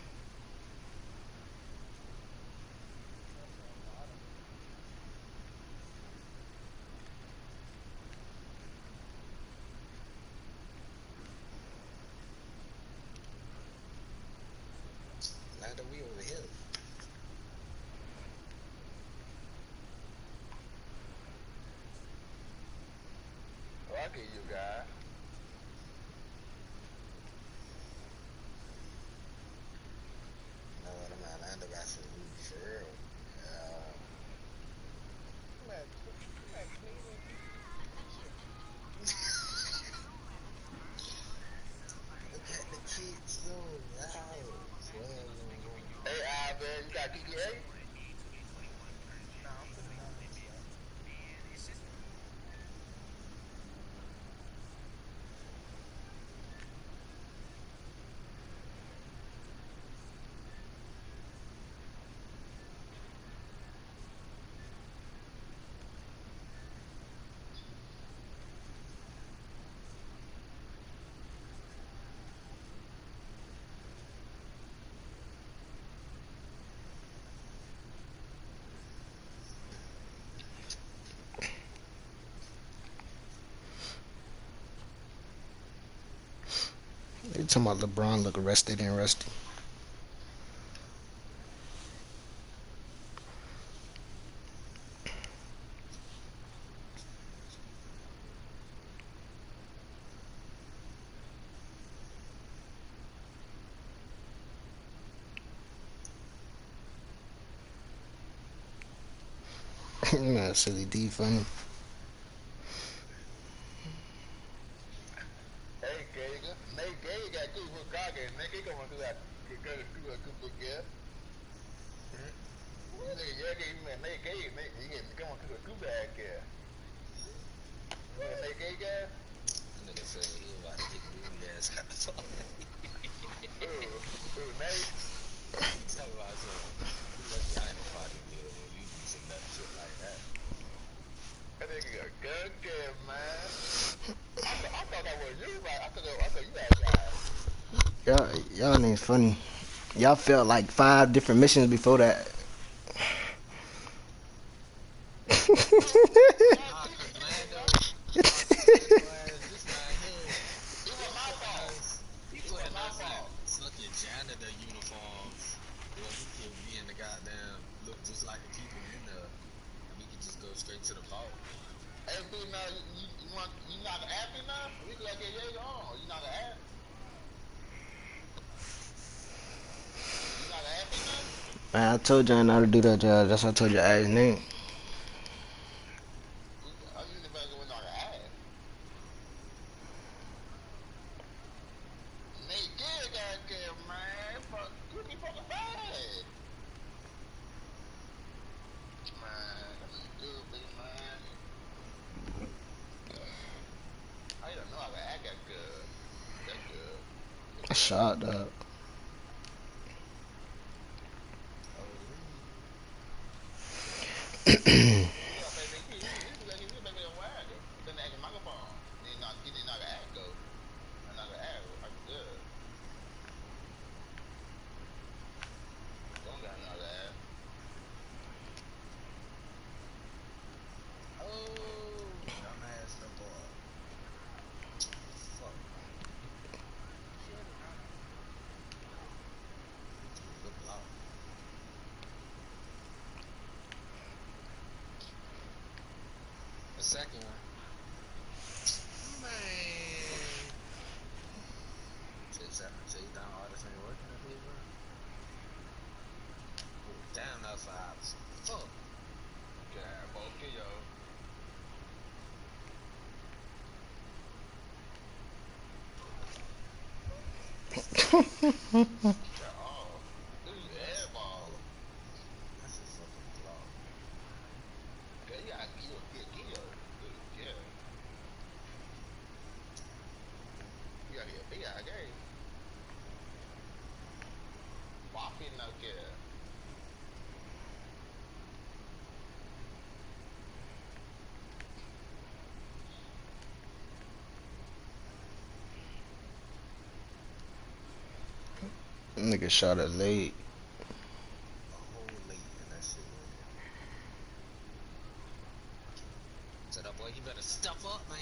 Speaker 7: Lando, we over here.
Speaker 4: Oh, I get you, guy.
Speaker 7: No, what am I? Lando got some loot for real. Yeah. Look at the kids so loud.
Speaker 4: Hey, man, you got PDA?
Speaker 6: They talking about LeBron look rested and rusty. Man, silly D funny.
Speaker 4: Hey, Gaga. Nate Gaga got good for Gaga. Nigga, come on, do that. Go to Cooper, yeah. Nigga, yeah, man, Nate Gaga, come on, Cooper, yeah. Nate Gaga?
Speaker 7: Nigga said he was about to get booty ass out the phone.
Speaker 4: Ooh, Nate?
Speaker 7: Tell about something. You lucky I ain't a party deal when you do some that shit like that.
Speaker 4: That nigga got good, man. I thought that was you, right? I thought you had guys.
Speaker 6: Y'all ain't funny. Y'all felt like 5 different missions before that.
Speaker 7: He put us in fucking janitor uniforms where we could be in the goddamn look just like the people in there, and we could just go straight to the vault.
Speaker 4: Hey, B, now, you not happy now? We could like get Jaeger on. You not happy? You not happy now?
Speaker 6: Man, I told y'all not to do that, y'all. That's why I told you ass name.
Speaker 4: I used to think we're not happy. Nate Gill got there, man. Fuck, you be fucking bad. Man, that's stupid, man. I didn't know I could act that good. That good.
Speaker 6: I shot up.
Speaker 7: second one. Man. Chase down artist ain't working up here, bro. Oh, damn, that's vibes. Fuck. God, okay, yo. Oh, this is airball. That's a fucking flaw. Okay, you gotta get yo. Yeah. You gotta get big out game. Walking out there.
Speaker 6: Nigga shot it late.
Speaker 7: A whole late in that shit, man. So that boy, you better step up, man.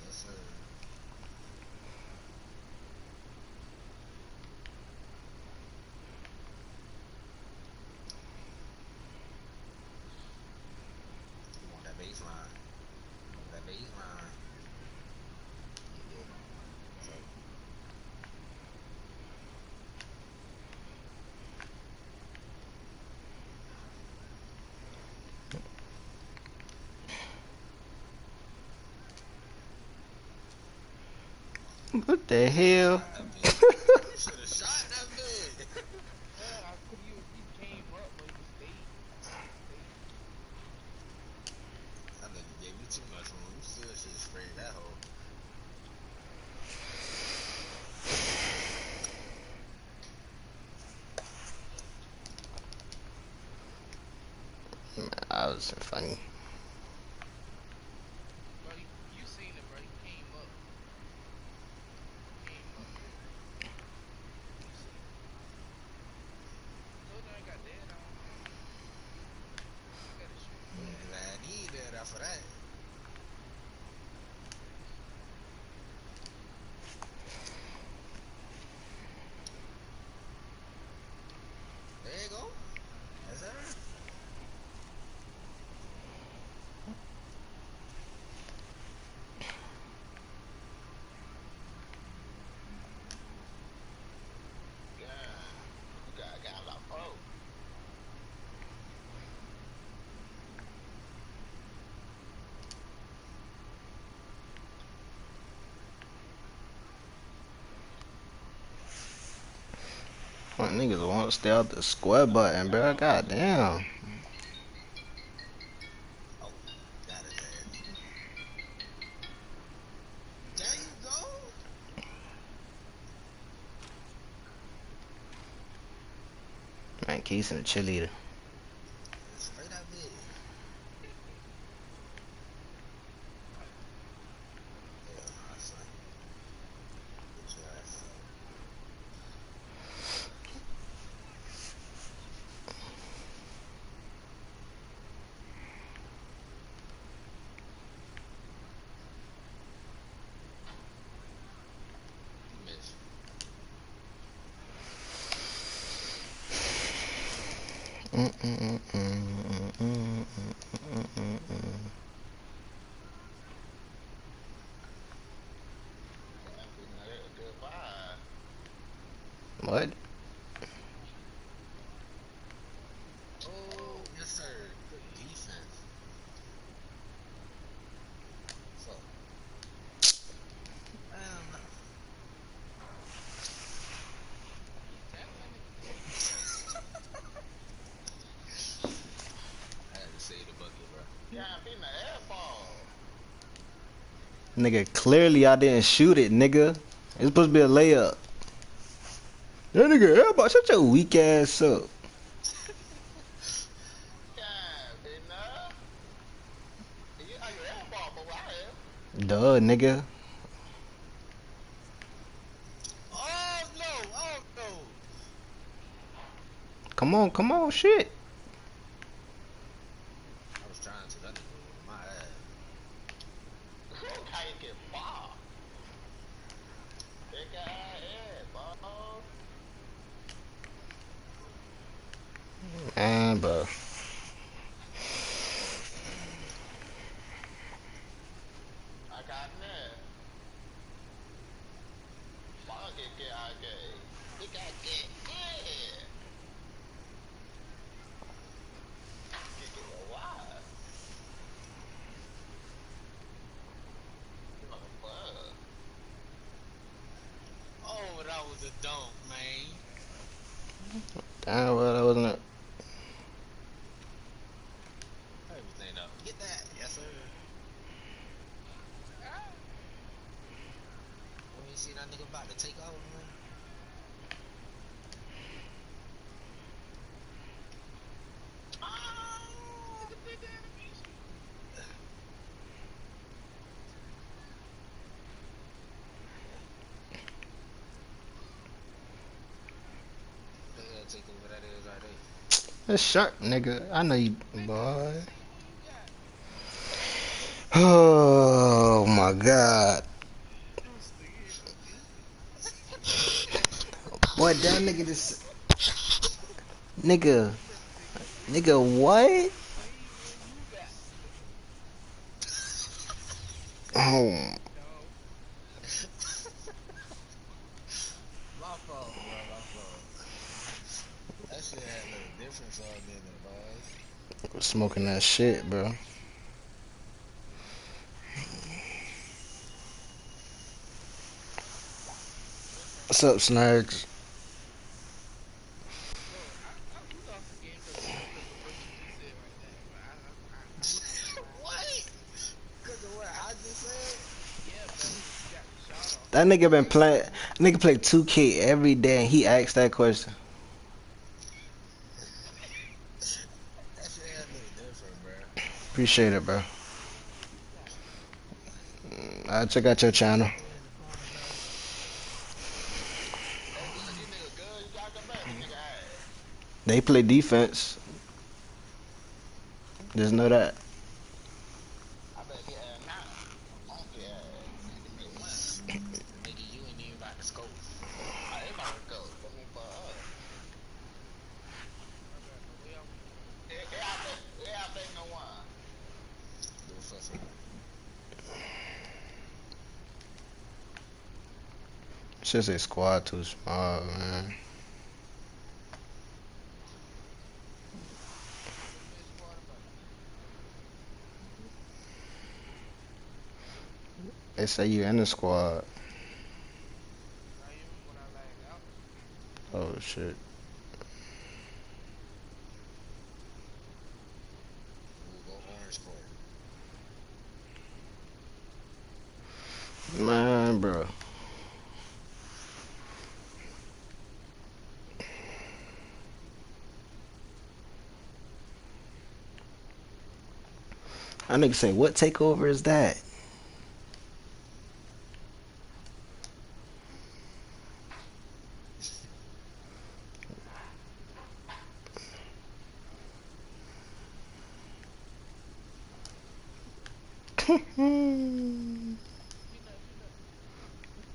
Speaker 7: Yes, sir. You want that baseline. You want that baseline. Yeah. So,
Speaker 6: What the hell?
Speaker 7: shot that bitch. You should have shot that bitch.
Speaker 8: Yeah, you came up, but you stayed.
Speaker 7: That nigga gave you too much room. You still should have sprayed that hole.
Speaker 6: I was funny.
Speaker 8: Bro, you seen it, bro. He came up. Came up. You seen it. Told you I ain't got dead on. I gotta shoot.
Speaker 7: Nigga, I need that after that. There you go. Yes, sir. Yeah. You got a lot of pro.
Speaker 6: What niggas won't stay out the square button, bro. Goddamn.
Speaker 7: Oh, got his ass. There you go.
Speaker 6: Man, Keith's in the cheerleader.
Speaker 7: Spray that bitch. Hell nah, son. Get your ass up. You missed. Damn, goodbye.
Speaker 6: What?
Speaker 7: Oh, yes, sir. Good defense. Fuck. Damn, no. I had to save the bucket, bro. Yeah, I'm beating the air ball.
Speaker 6: Nigga, clearly I didn't shoot it, nigga. It's supposed to be a layup. That nigga, everybody, shut your weak ass up.
Speaker 7: Yeah,
Speaker 6: Duh, nigga.
Speaker 7: Oh no! Oh no!
Speaker 6: Come on, shit.
Speaker 7: I was trying to. That nigga was my ass.
Speaker 2: How you get ball? Big ass ball.
Speaker 6: Man, bro.
Speaker 2: I got that. Ball get I get. He got get. Yeah. Get wide. Motherfucker.
Speaker 7: Oh, that was a dunk, man.
Speaker 6: Damn, well, that wasn't it.
Speaker 7: Everything up. Get that. Yes, sir. When you see that nigga about to take off, man. Oh, the big enemies. They gotta take over that is right there.
Speaker 6: That's sharp, nigga. I know you, boy. Oh my god. Boy, that nigga just. Nigga. Nigga, what? Oh.
Speaker 7: My fault, bro. My fault. That shit had a little difference on in it, boys.
Speaker 6: Smoking that shit, bro. What's up, Snarks?
Speaker 8: Bro, we lost the game because of what you just said right there. But
Speaker 7: What? Cause of what I just said?
Speaker 8: yeah, bro, because you got the shot off.
Speaker 6: That nigga been playing. Nigga play 2K every day and he asked that question.
Speaker 7: That shit had a little different, bro.
Speaker 6: Appreciate it, bro. I'll check out your channel.
Speaker 7: Stay in the corner, bro.
Speaker 2: Hey, good. These niggas good. You gotta come back. These niggas ass.
Speaker 6: They play defense. Just know that.
Speaker 2: I better get ass now. I don't get ass. Nigga, what?
Speaker 7: Nigga, you ain't even about to score.
Speaker 2: I ain't about to go. Let me fuck up. Yeah, I bet no one.
Speaker 7: Do it for some.
Speaker 6: Should say squad too small, man. They say you in the squad. Oh shit.
Speaker 7: We'll go orange court.
Speaker 6: Man, bro. I nigga say, what takeover is that?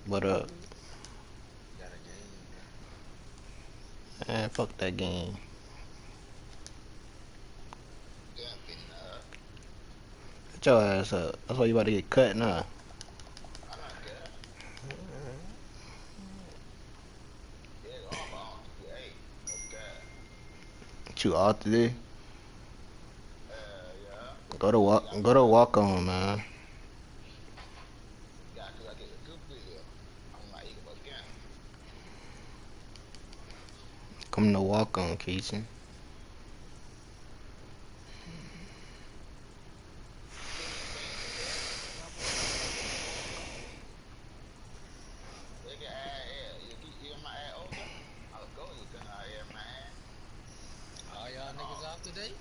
Speaker 6: What up?
Speaker 7: Got a game, bro.
Speaker 6: Man, fuck that game.
Speaker 2: Jumping up.
Speaker 6: Get your ass up. That's why you about to get cut now.
Speaker 2: I don't care. Yeah, all on. Hey, okay.
Speaker 6: What you all today?
Speaker 2: Yeah.
Speaker 6: Go to walk on, man.
Speaker 2: Yeah, cause I get a good video. I'm like, again.
Speaker 6: Come to walk on, Keaton.
Speaker 7: All y'all niggas off today?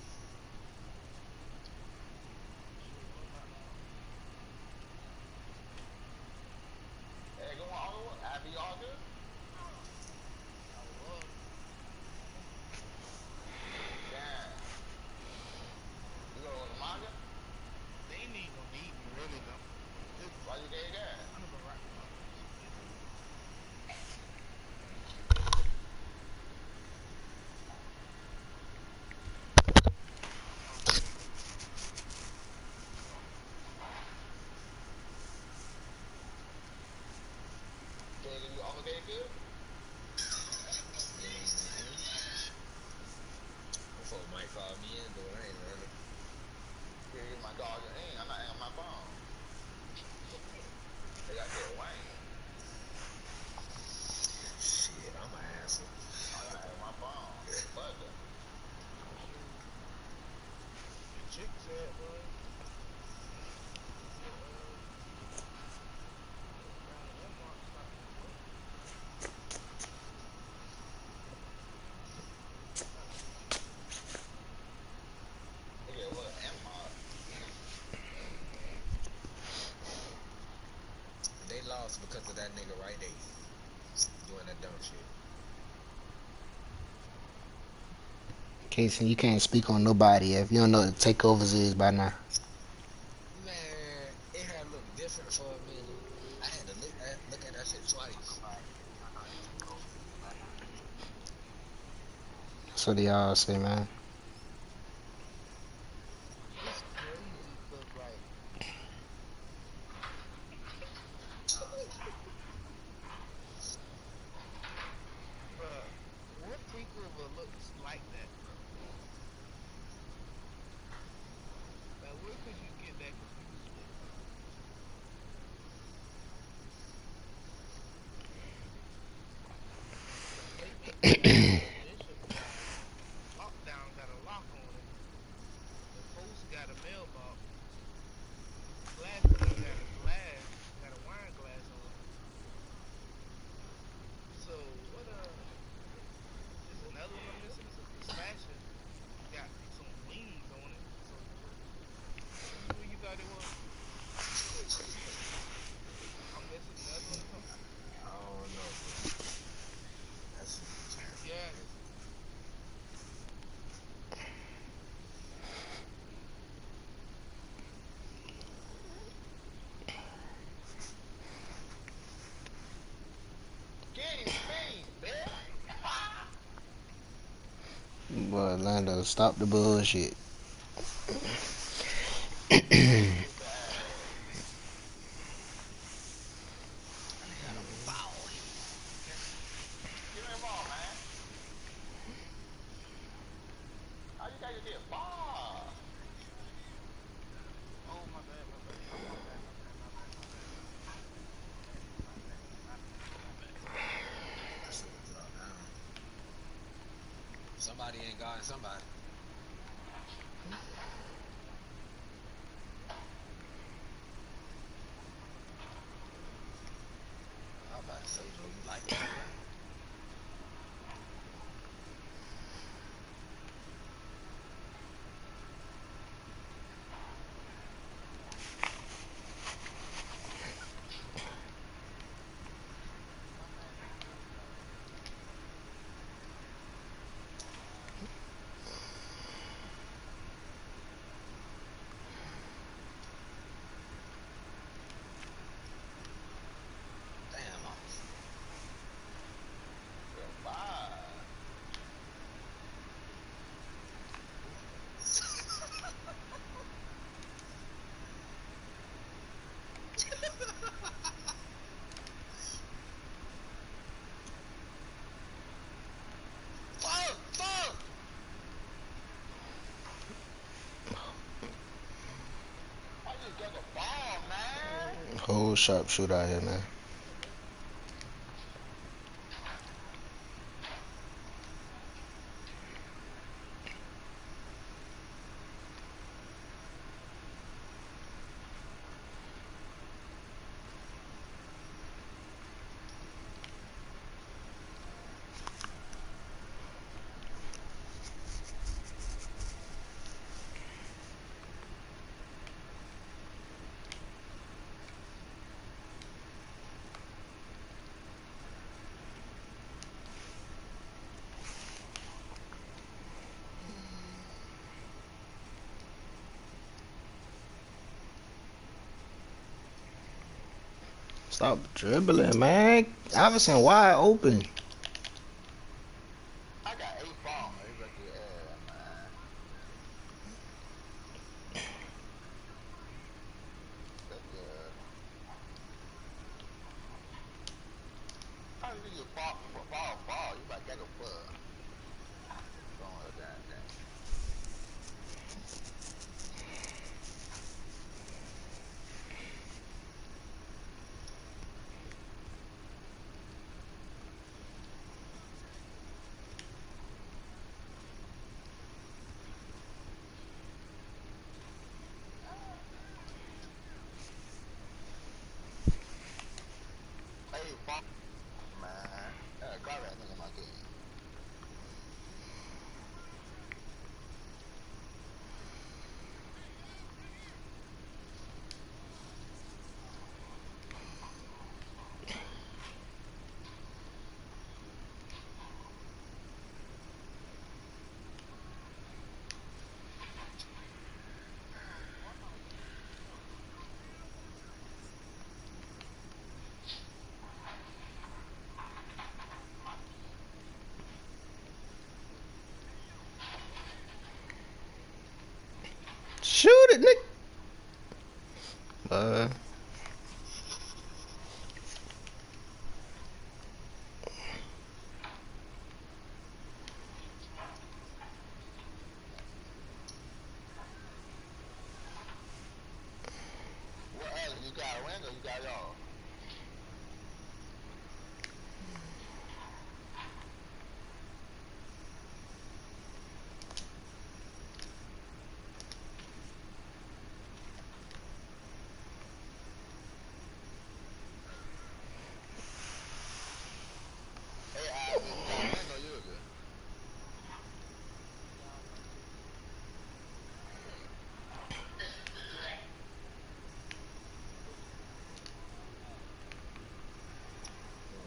Speaker 7: might call me in, though. I ain't really.
Speaker 9: Yeah, my dog ain't. I'm not on my phone. They got that Wayne.
Speaker 7: Shit, I'ma answer.
Speaker 9: I gotta have my phone. What the?
Speaker 8: The chick said, boy. Around Walmart stopping to work.
Speaker 9: Yeah, what? Emma.
Speaker 7: They lost because of that nigga right there doing that dumb shit.
Speaker 6: Casey, you can't speak on nobody if you don't know what takeovers is by now.
Speaker 7: Man, it had looked different for a minute. I had to look at that shit twice.
Speaker 6: That's what they all say, man.
Speaker 8: It's crazy because, like, bruh, what takeover looks like that, bro? Like, where could you get that confused with, bro? The statement be like, Bishop got lockdown, got a lock on it. The post got a mailbox. Glass King got a glass, got a wine glass on it. So what is another one I'm missing? The slasher got some wings on it. So who you thought it was? I'm missing another one or something.
Speaker 7: I don't know, bro. That shit was
Speaker 8: Yes.
Speaker 7: crazy.
Speaker 9: Kenny Speed, bitch.
Speaker 6: Boy, Orlando, stop the bullshit.
Speaker 9: Stupid ass.
Speaker 7: And they got a foul.
Speaker 9: Give me the ball, man. How you got your damn ball?
Speaker 8: Oh my bad, my bad, my bad, my bad, my bad, my bad, my bad, my bad, my bad.
Speaker 7: That shit was dropped down. Somebody ain't guarding somebody. I was about to say, Joe, you like that, bro? Damn,
Speaker 9: Bye.
Speaker 7: fuck, fuck!
Speaker 9: I just got the ball, man.
Speaker 6: Whole sharpshooter out here, man. Stop dribbling, man. Iverson wide open.
Speaker 9: I got 8 balls. They lucky ass, man. That's good. How do you ball? You better get a ball. Going with that.
Speaker 6: Shoot it, Nick.
Speaker 9: What Allen, you got a ring or you got y'all? Hey, Allen, you got a ring or you good?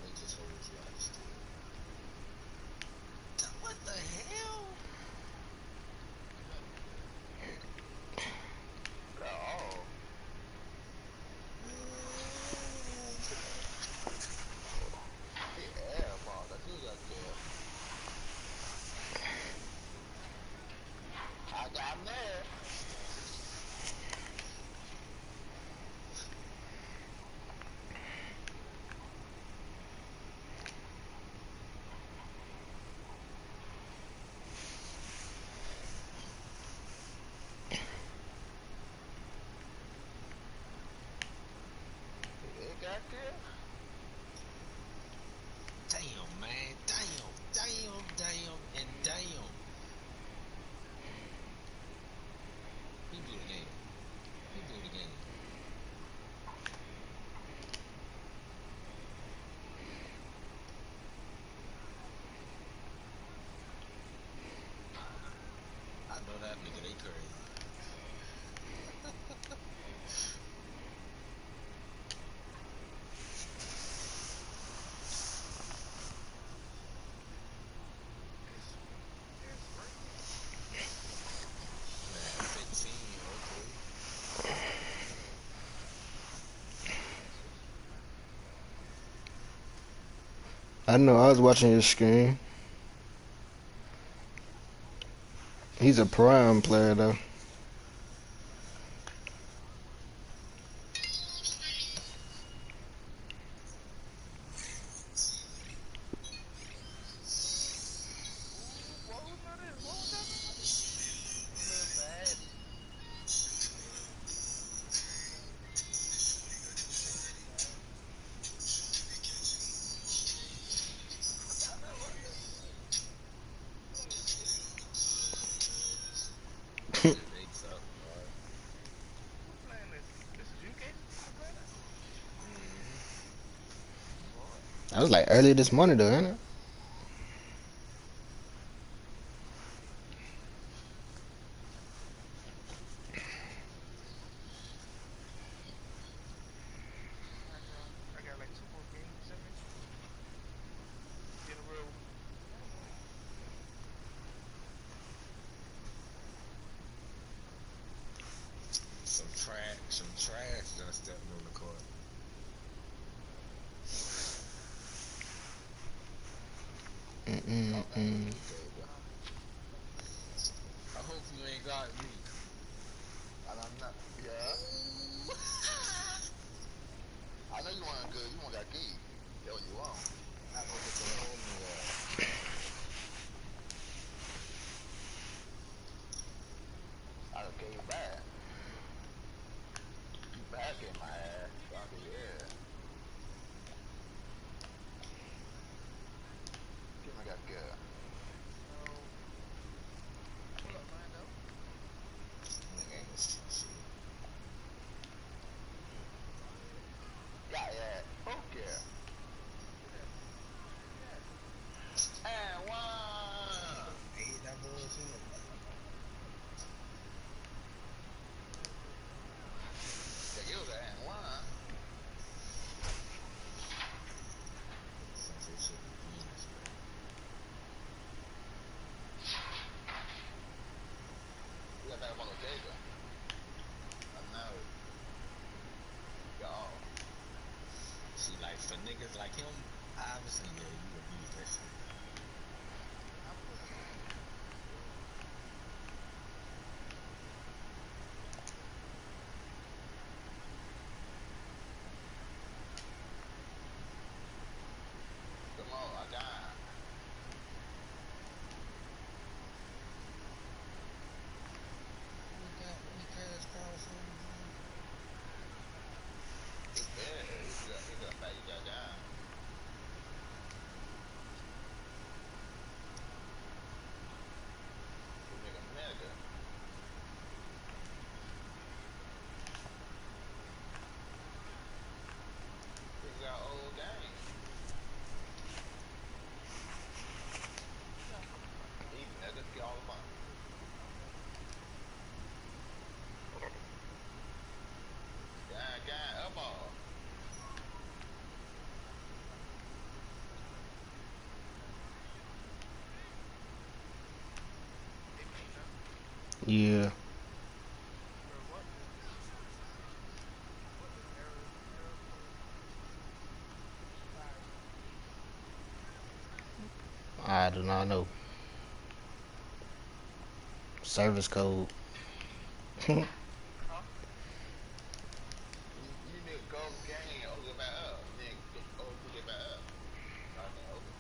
Speaker 7: They just hold you out still. What the hell?
Speaker 9: Oh. Yeah, ball. That's you got there. I got him there. It got there.
Speaker 7: Damn, man. Damn, and damn. He blew the game. He blew the game. I know that nigga, they crazy. Man, 15, okay.
Speaker 6: I know. I was watching his screen. He's a prime player though.
Speaker 8: What was that? What was that? Little bad.
Speaker 7: Shit, they suck, bro.
Speaker 8: Who's playing this? This is you, Casey? You playing that?
Speaker 6: That was like earlier this morning though, ain't it?
Speaker 8: I got like 2 more games in me. Get a real.
Speaker 7: Some trash done stepped on the court. I hope you ain't got me.
Speaker 9: And I'm not. Yeah. I know you want good. You want that key. That's what you want.
Speaker 7: I go get the whole new
Speaker 9: I done gave you back. You back in my ass. I be yeah. Give me that good.
Speaker 8: Pull up, Mando.
Speaker 7: nigga ain't shit.
Speaker 9: Yeah, yeah. Fuck yeah. And one.
Speaker 7: Hey, that bullshit.
Speaker 9: Yeah, give that and one.
Speaker 7: Since they should be Venus, man.
Speaker 9: You got that one Ortega.
Speaker 7: I know.
Speaker 9: Y'all.
Speaker 7: See, like, for niggas like him, obviously, yeah, you abuse that shit.
Speaker 6: Yeah.
Speaker 8: Or what the error code expired.
Speaker 6: I do not know. Service code.
Speaker 8: Huh?
Speaker 9: You need to go game and open it back up. You need to open it back up. I can open it.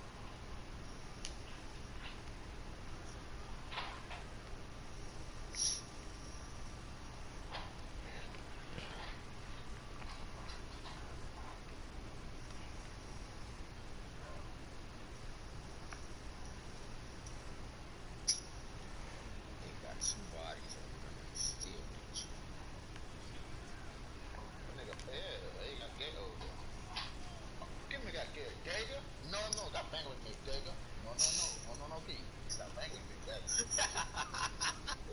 Speaker 9: They got two bodies over there. Still bitch. That nigga fed. They got gay over there. Give me that gay. Gator? No, no, stop banging with me, Gator. No, no, no. No, no, no, Key. Stop banging with me, Gator.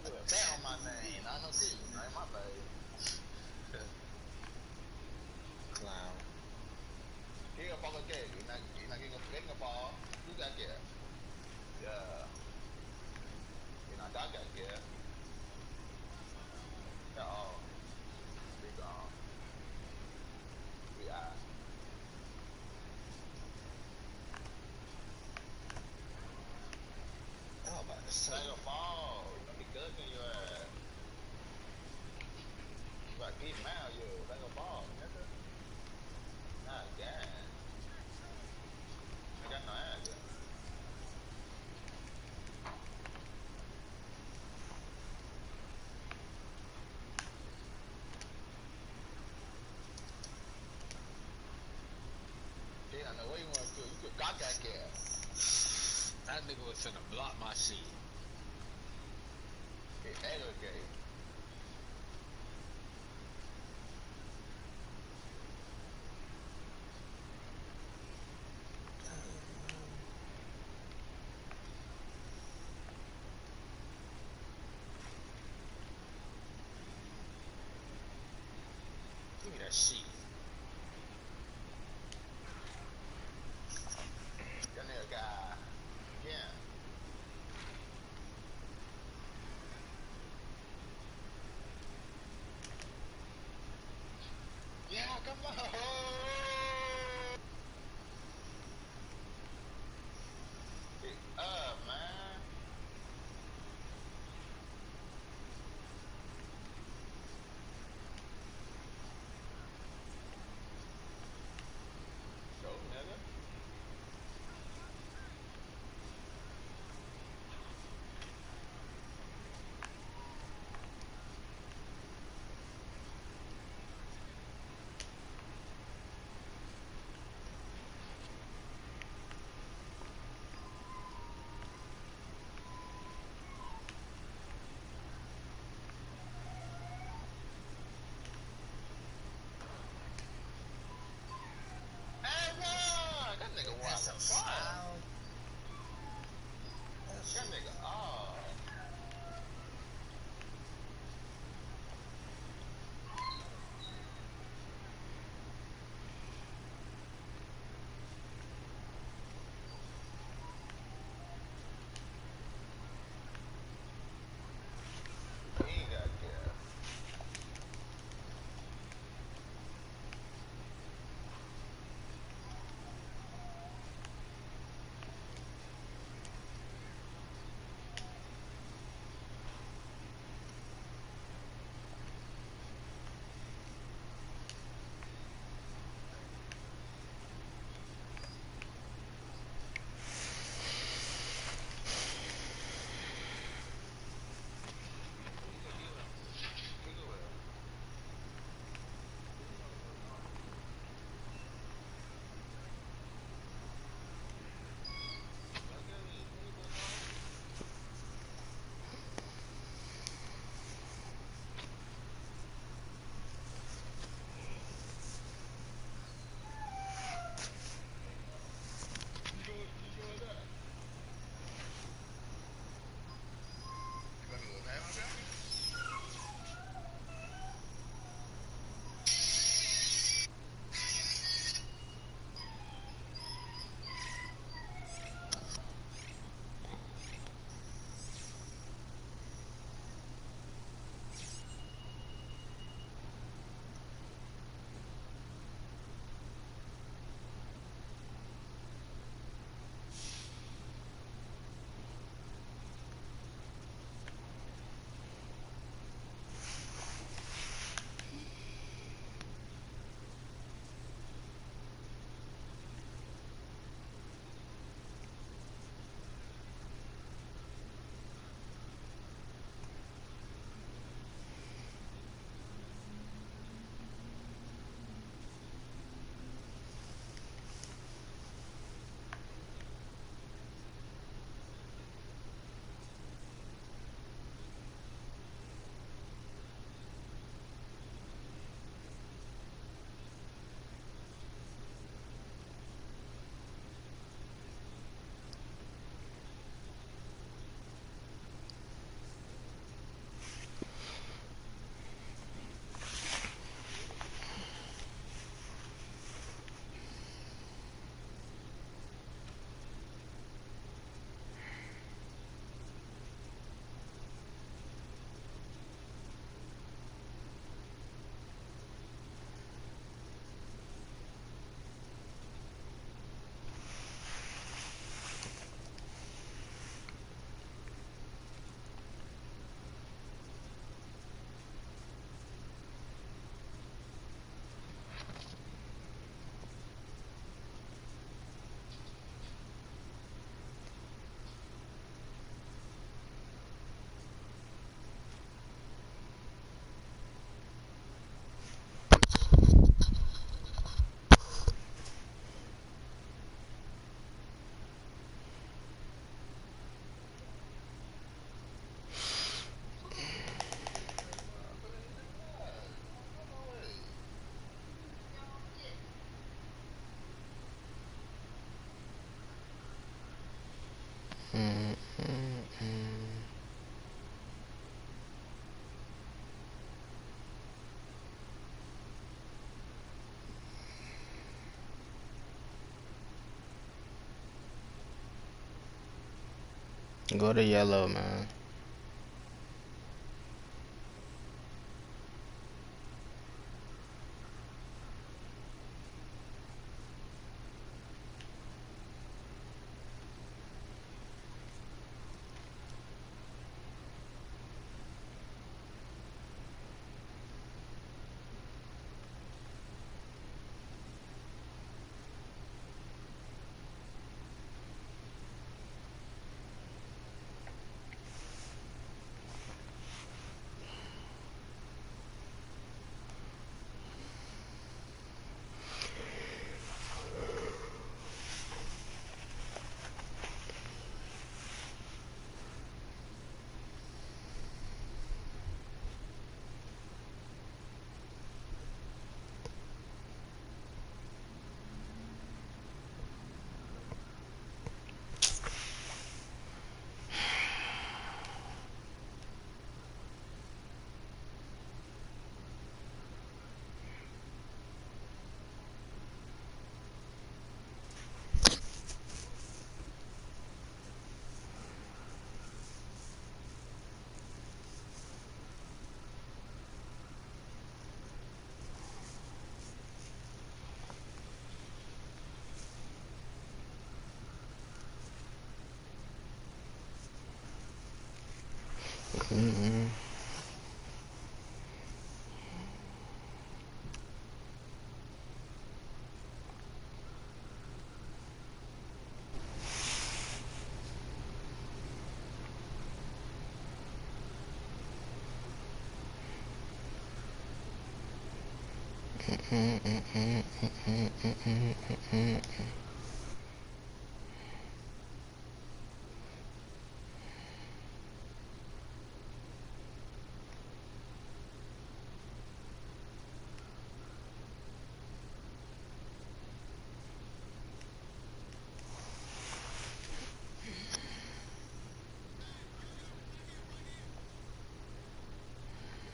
Speaker 9: Look at that. Say on my name. I know Key. I ain't my baby. Clown. He a fucking gay. You're not getting a ball. Who got gay? Yeah. You're not that guy gay. Oh. Big arm. We are. Oh, about to say. Like a ball. You gonna be cooking your ass. You gotta keep him out, yo. Like a ball, nigga. Nah, damn. I got no ass, yo. Yeah, I know what you wanna do. You could got that gas.
Speaker 7: That nigga was finna block my shit.
Speaker 9: It aggregate.
Speaker 7: Give me that shit.
Speaker 9: That nigga got, yeah.
Speaker 6: Go to yellow, man. Mm-mm.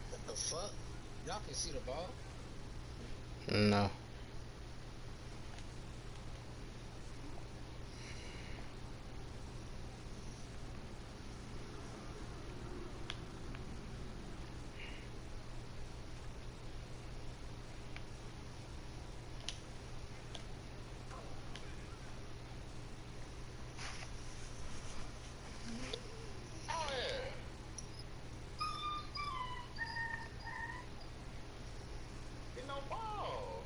Speaker 7: What the fuck? Y'all can see the ball?
Speaker 6: No.
Speaker 9: Oh yeah. Get no ball.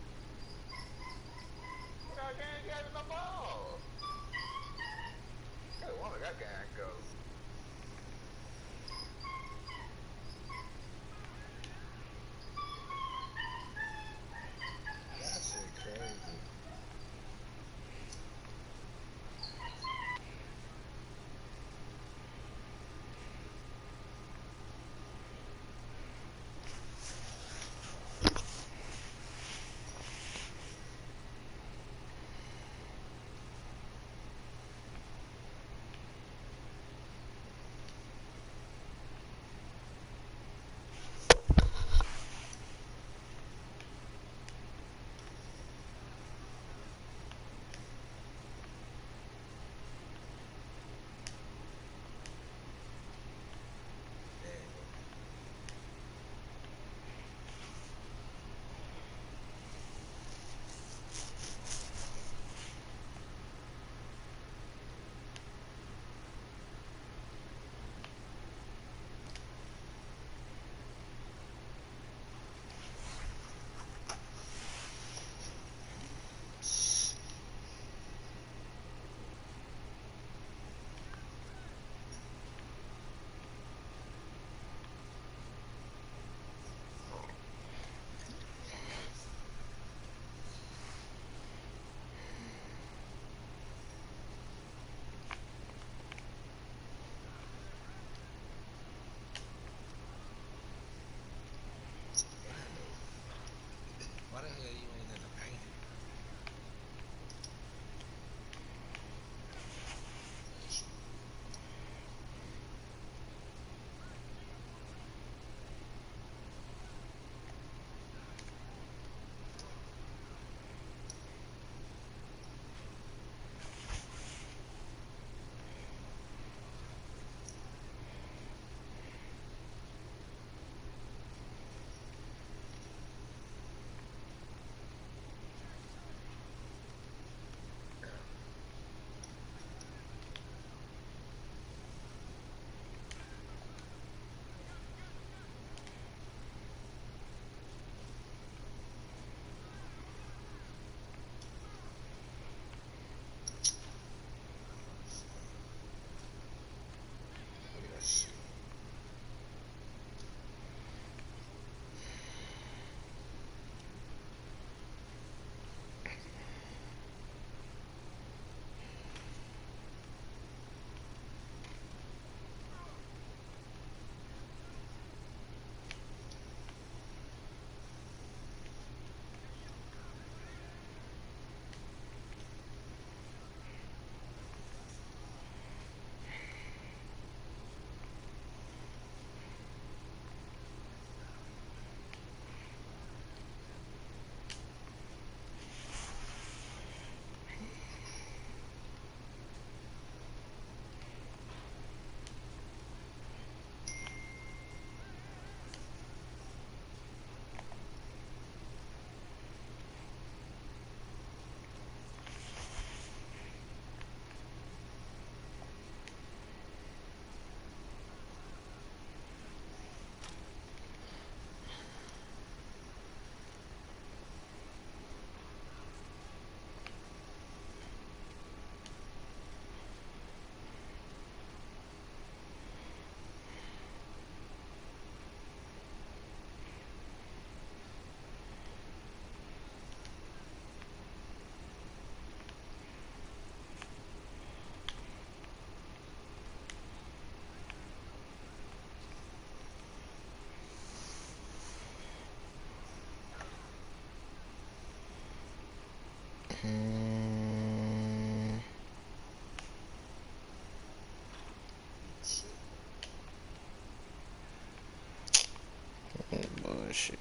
Speaker 6: Shit.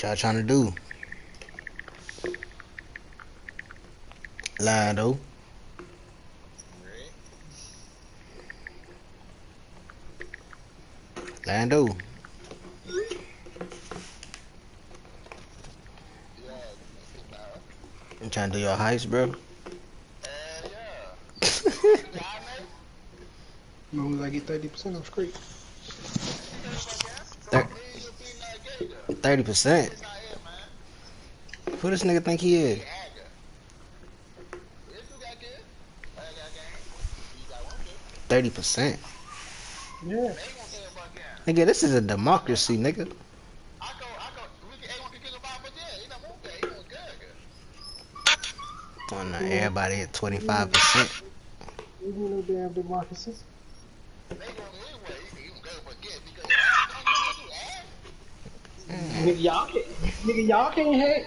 Speaker 6: What y'all trying to do? Lando. Lando. You trying to do your heist, bro?
Speaker 10: Long as I get 30%, I'm straight.
Speaker 6: 30%? Who this nigga think he is? 30%?
Speaker 10: Yeah.
Speaker 6: Nigga, this is a democracy, nigga. Oh, no, everybody at 25%.
Speaker 10: We need no damn democracy. Nigga, y'all can't hate.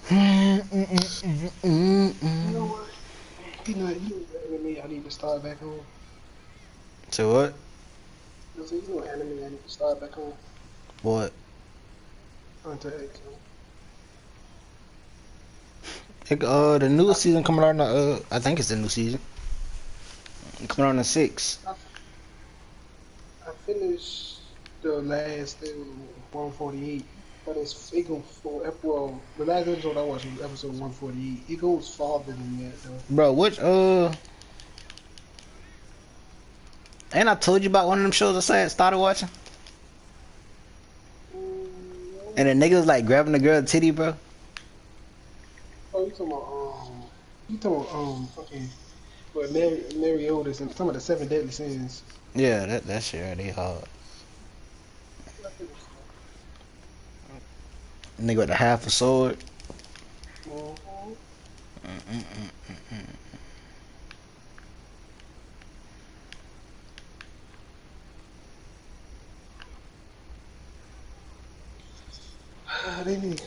Speaker 10: You know what? You know, anime I need to start back on.
Speaker 6: So what?
Speaker 10: So you know anime I need to start back on.
Speaker 6: What?
Speaker 10: Hunter X.
Speaker 6: The new season coming out on I think it's the new season. Coming out on the 6th.
Speaker 10: I finished the last 148, but it goes for well, the last episode I watched was episode 148. It goes farther than that though.
Speaker 6: Bro, which and I told you about one of them shows I started watching. And the nigga was like grabbing the girl titty, bro.
Speaker 10: Oh, you talking about fucking but Mary Otis and some of the Seven Deadly Sins.
Speaker 6: Yeah, that shit right there hard. Nigga with the half a sword.
Speaker 10: They need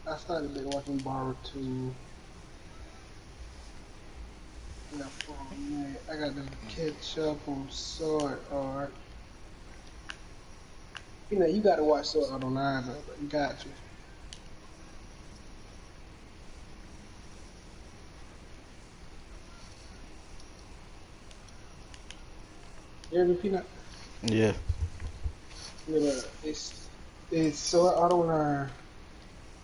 Speaker 10: I started back watching Borrow 2. Yeah, man, I got to catch up on Sword Art. You know, you got to watch Sword Art Online, though. You got to. You hear me, Peanut?
Speaker 6: Yeah.
Speaker 10: Yeah, but it's Sword Art Online.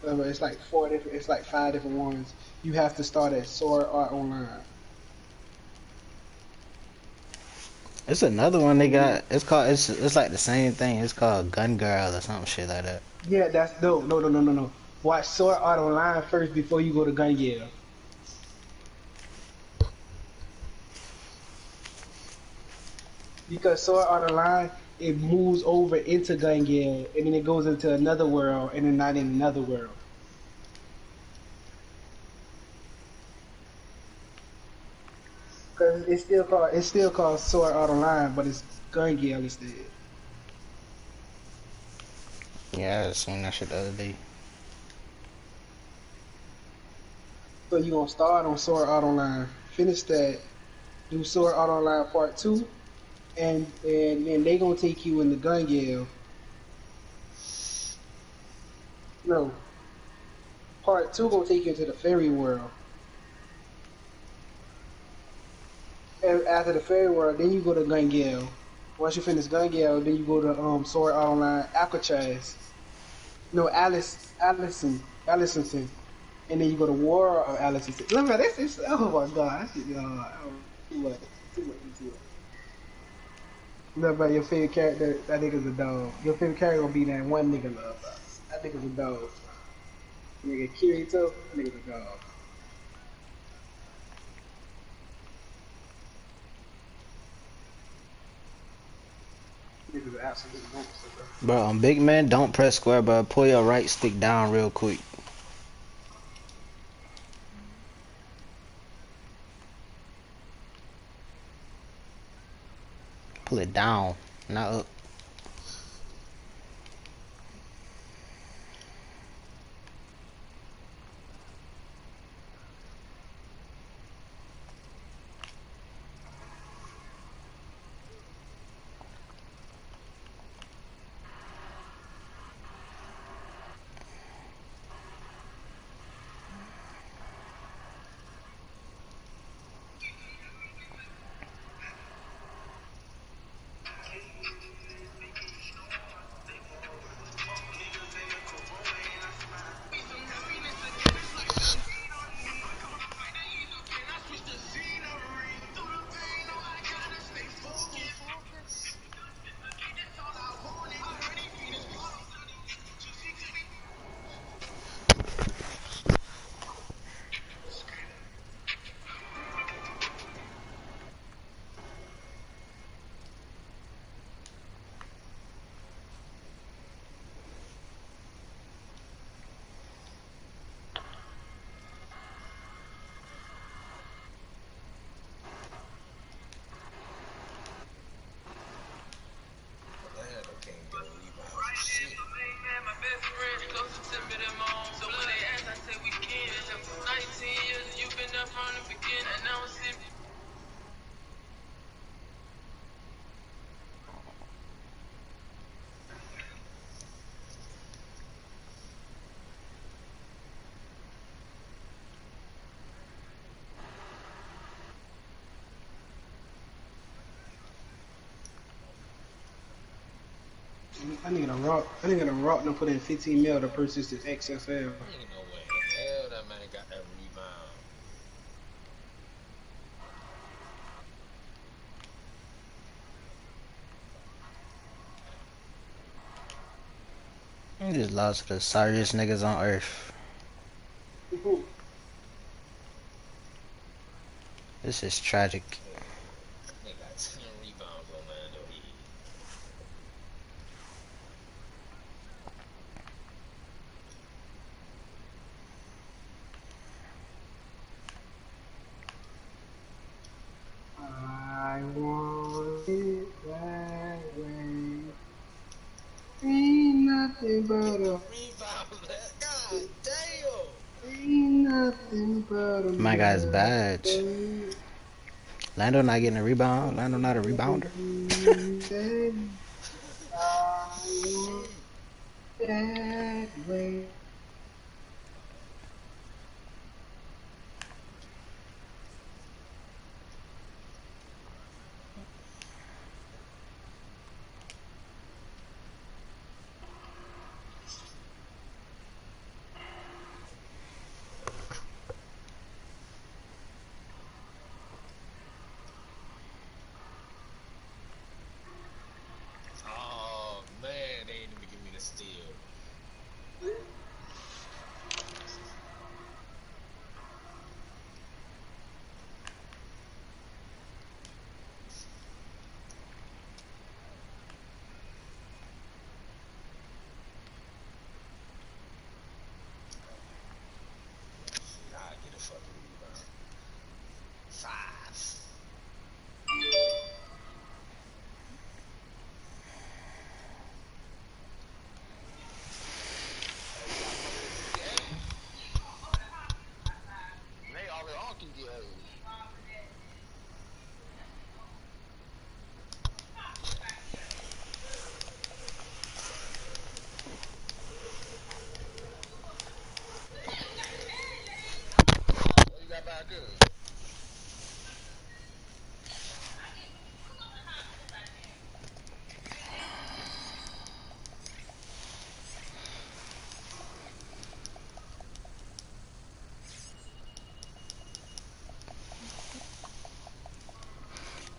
Speaker 10: It's like it's like 5 different ones. You have to start at Sword Art Online.
Speaker 6: It's another one they got. It's like the same thing. It's called Gun Girl or some shit like that.
Speaker 10: Yeah, that's no. Watch Sword Art Online first before you go to Gun Gale. Because Sword Art Online, it moves over into Gun Gale, and then it goes into another world, and then not in another world. Because it's still called Sword Art Online, but it's Gun Gale instead.
Speaker 6: Yeah, I seen that shit the other day.
Speaker 10: So you're gonna start on Sword Art Online, finish that, do Sword Art Online Part 2, and then they gonna take you in the Gun Gale. No. Part 2 gonna take you into the fairy world. And after the fairy world, then you go to Gun Gale. Once you finish Gun Gale, then you go to Sword Art Online Alcatraz. No, Allison. And then you go to War of Allison. Look at this. Oh my god. That shit, too much into it. Look, but your favorite character, that nigga's a dog. Your favorite character gonna be that one nigga love. That nigga's a dog. Nigga Kirito, that nigga's a dog. Nigga's an absolute monster, bro.
Speaker 6: Bro, on Big Man, don't press square, bro. Pull your right stick down real quick. Pull it down, not up.
Speaker 10: I nigga done rock done put in 15 mil to purchase this XFL.
Speaker 7: Ain't no way in hell that man got that rebound.
Speaker 6: You just lost to the sorriest niggas on earth. This is tragic.
Speaker 7: They got 10 rebounds on Lando Heat.
Speaker 10: I want it that way. Ain't nothing but a
Speaker 7: Rebound, god damn!
Speaker 10: ain't nothing but a
Speaker 6: My guy's badge. Lando not getting a rebound. Lando not a rebounder.
Speaker 10: I want that way.
Speaker 7: Oh man, they ain't even give me the steal. I get a fucking rebound. 5.
Speaker 9: They already on QGA. What you got back good?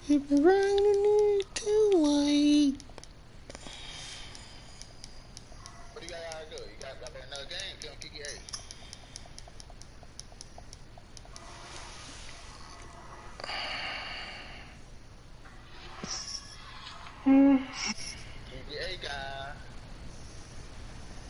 Speaker 6: Keep it raining.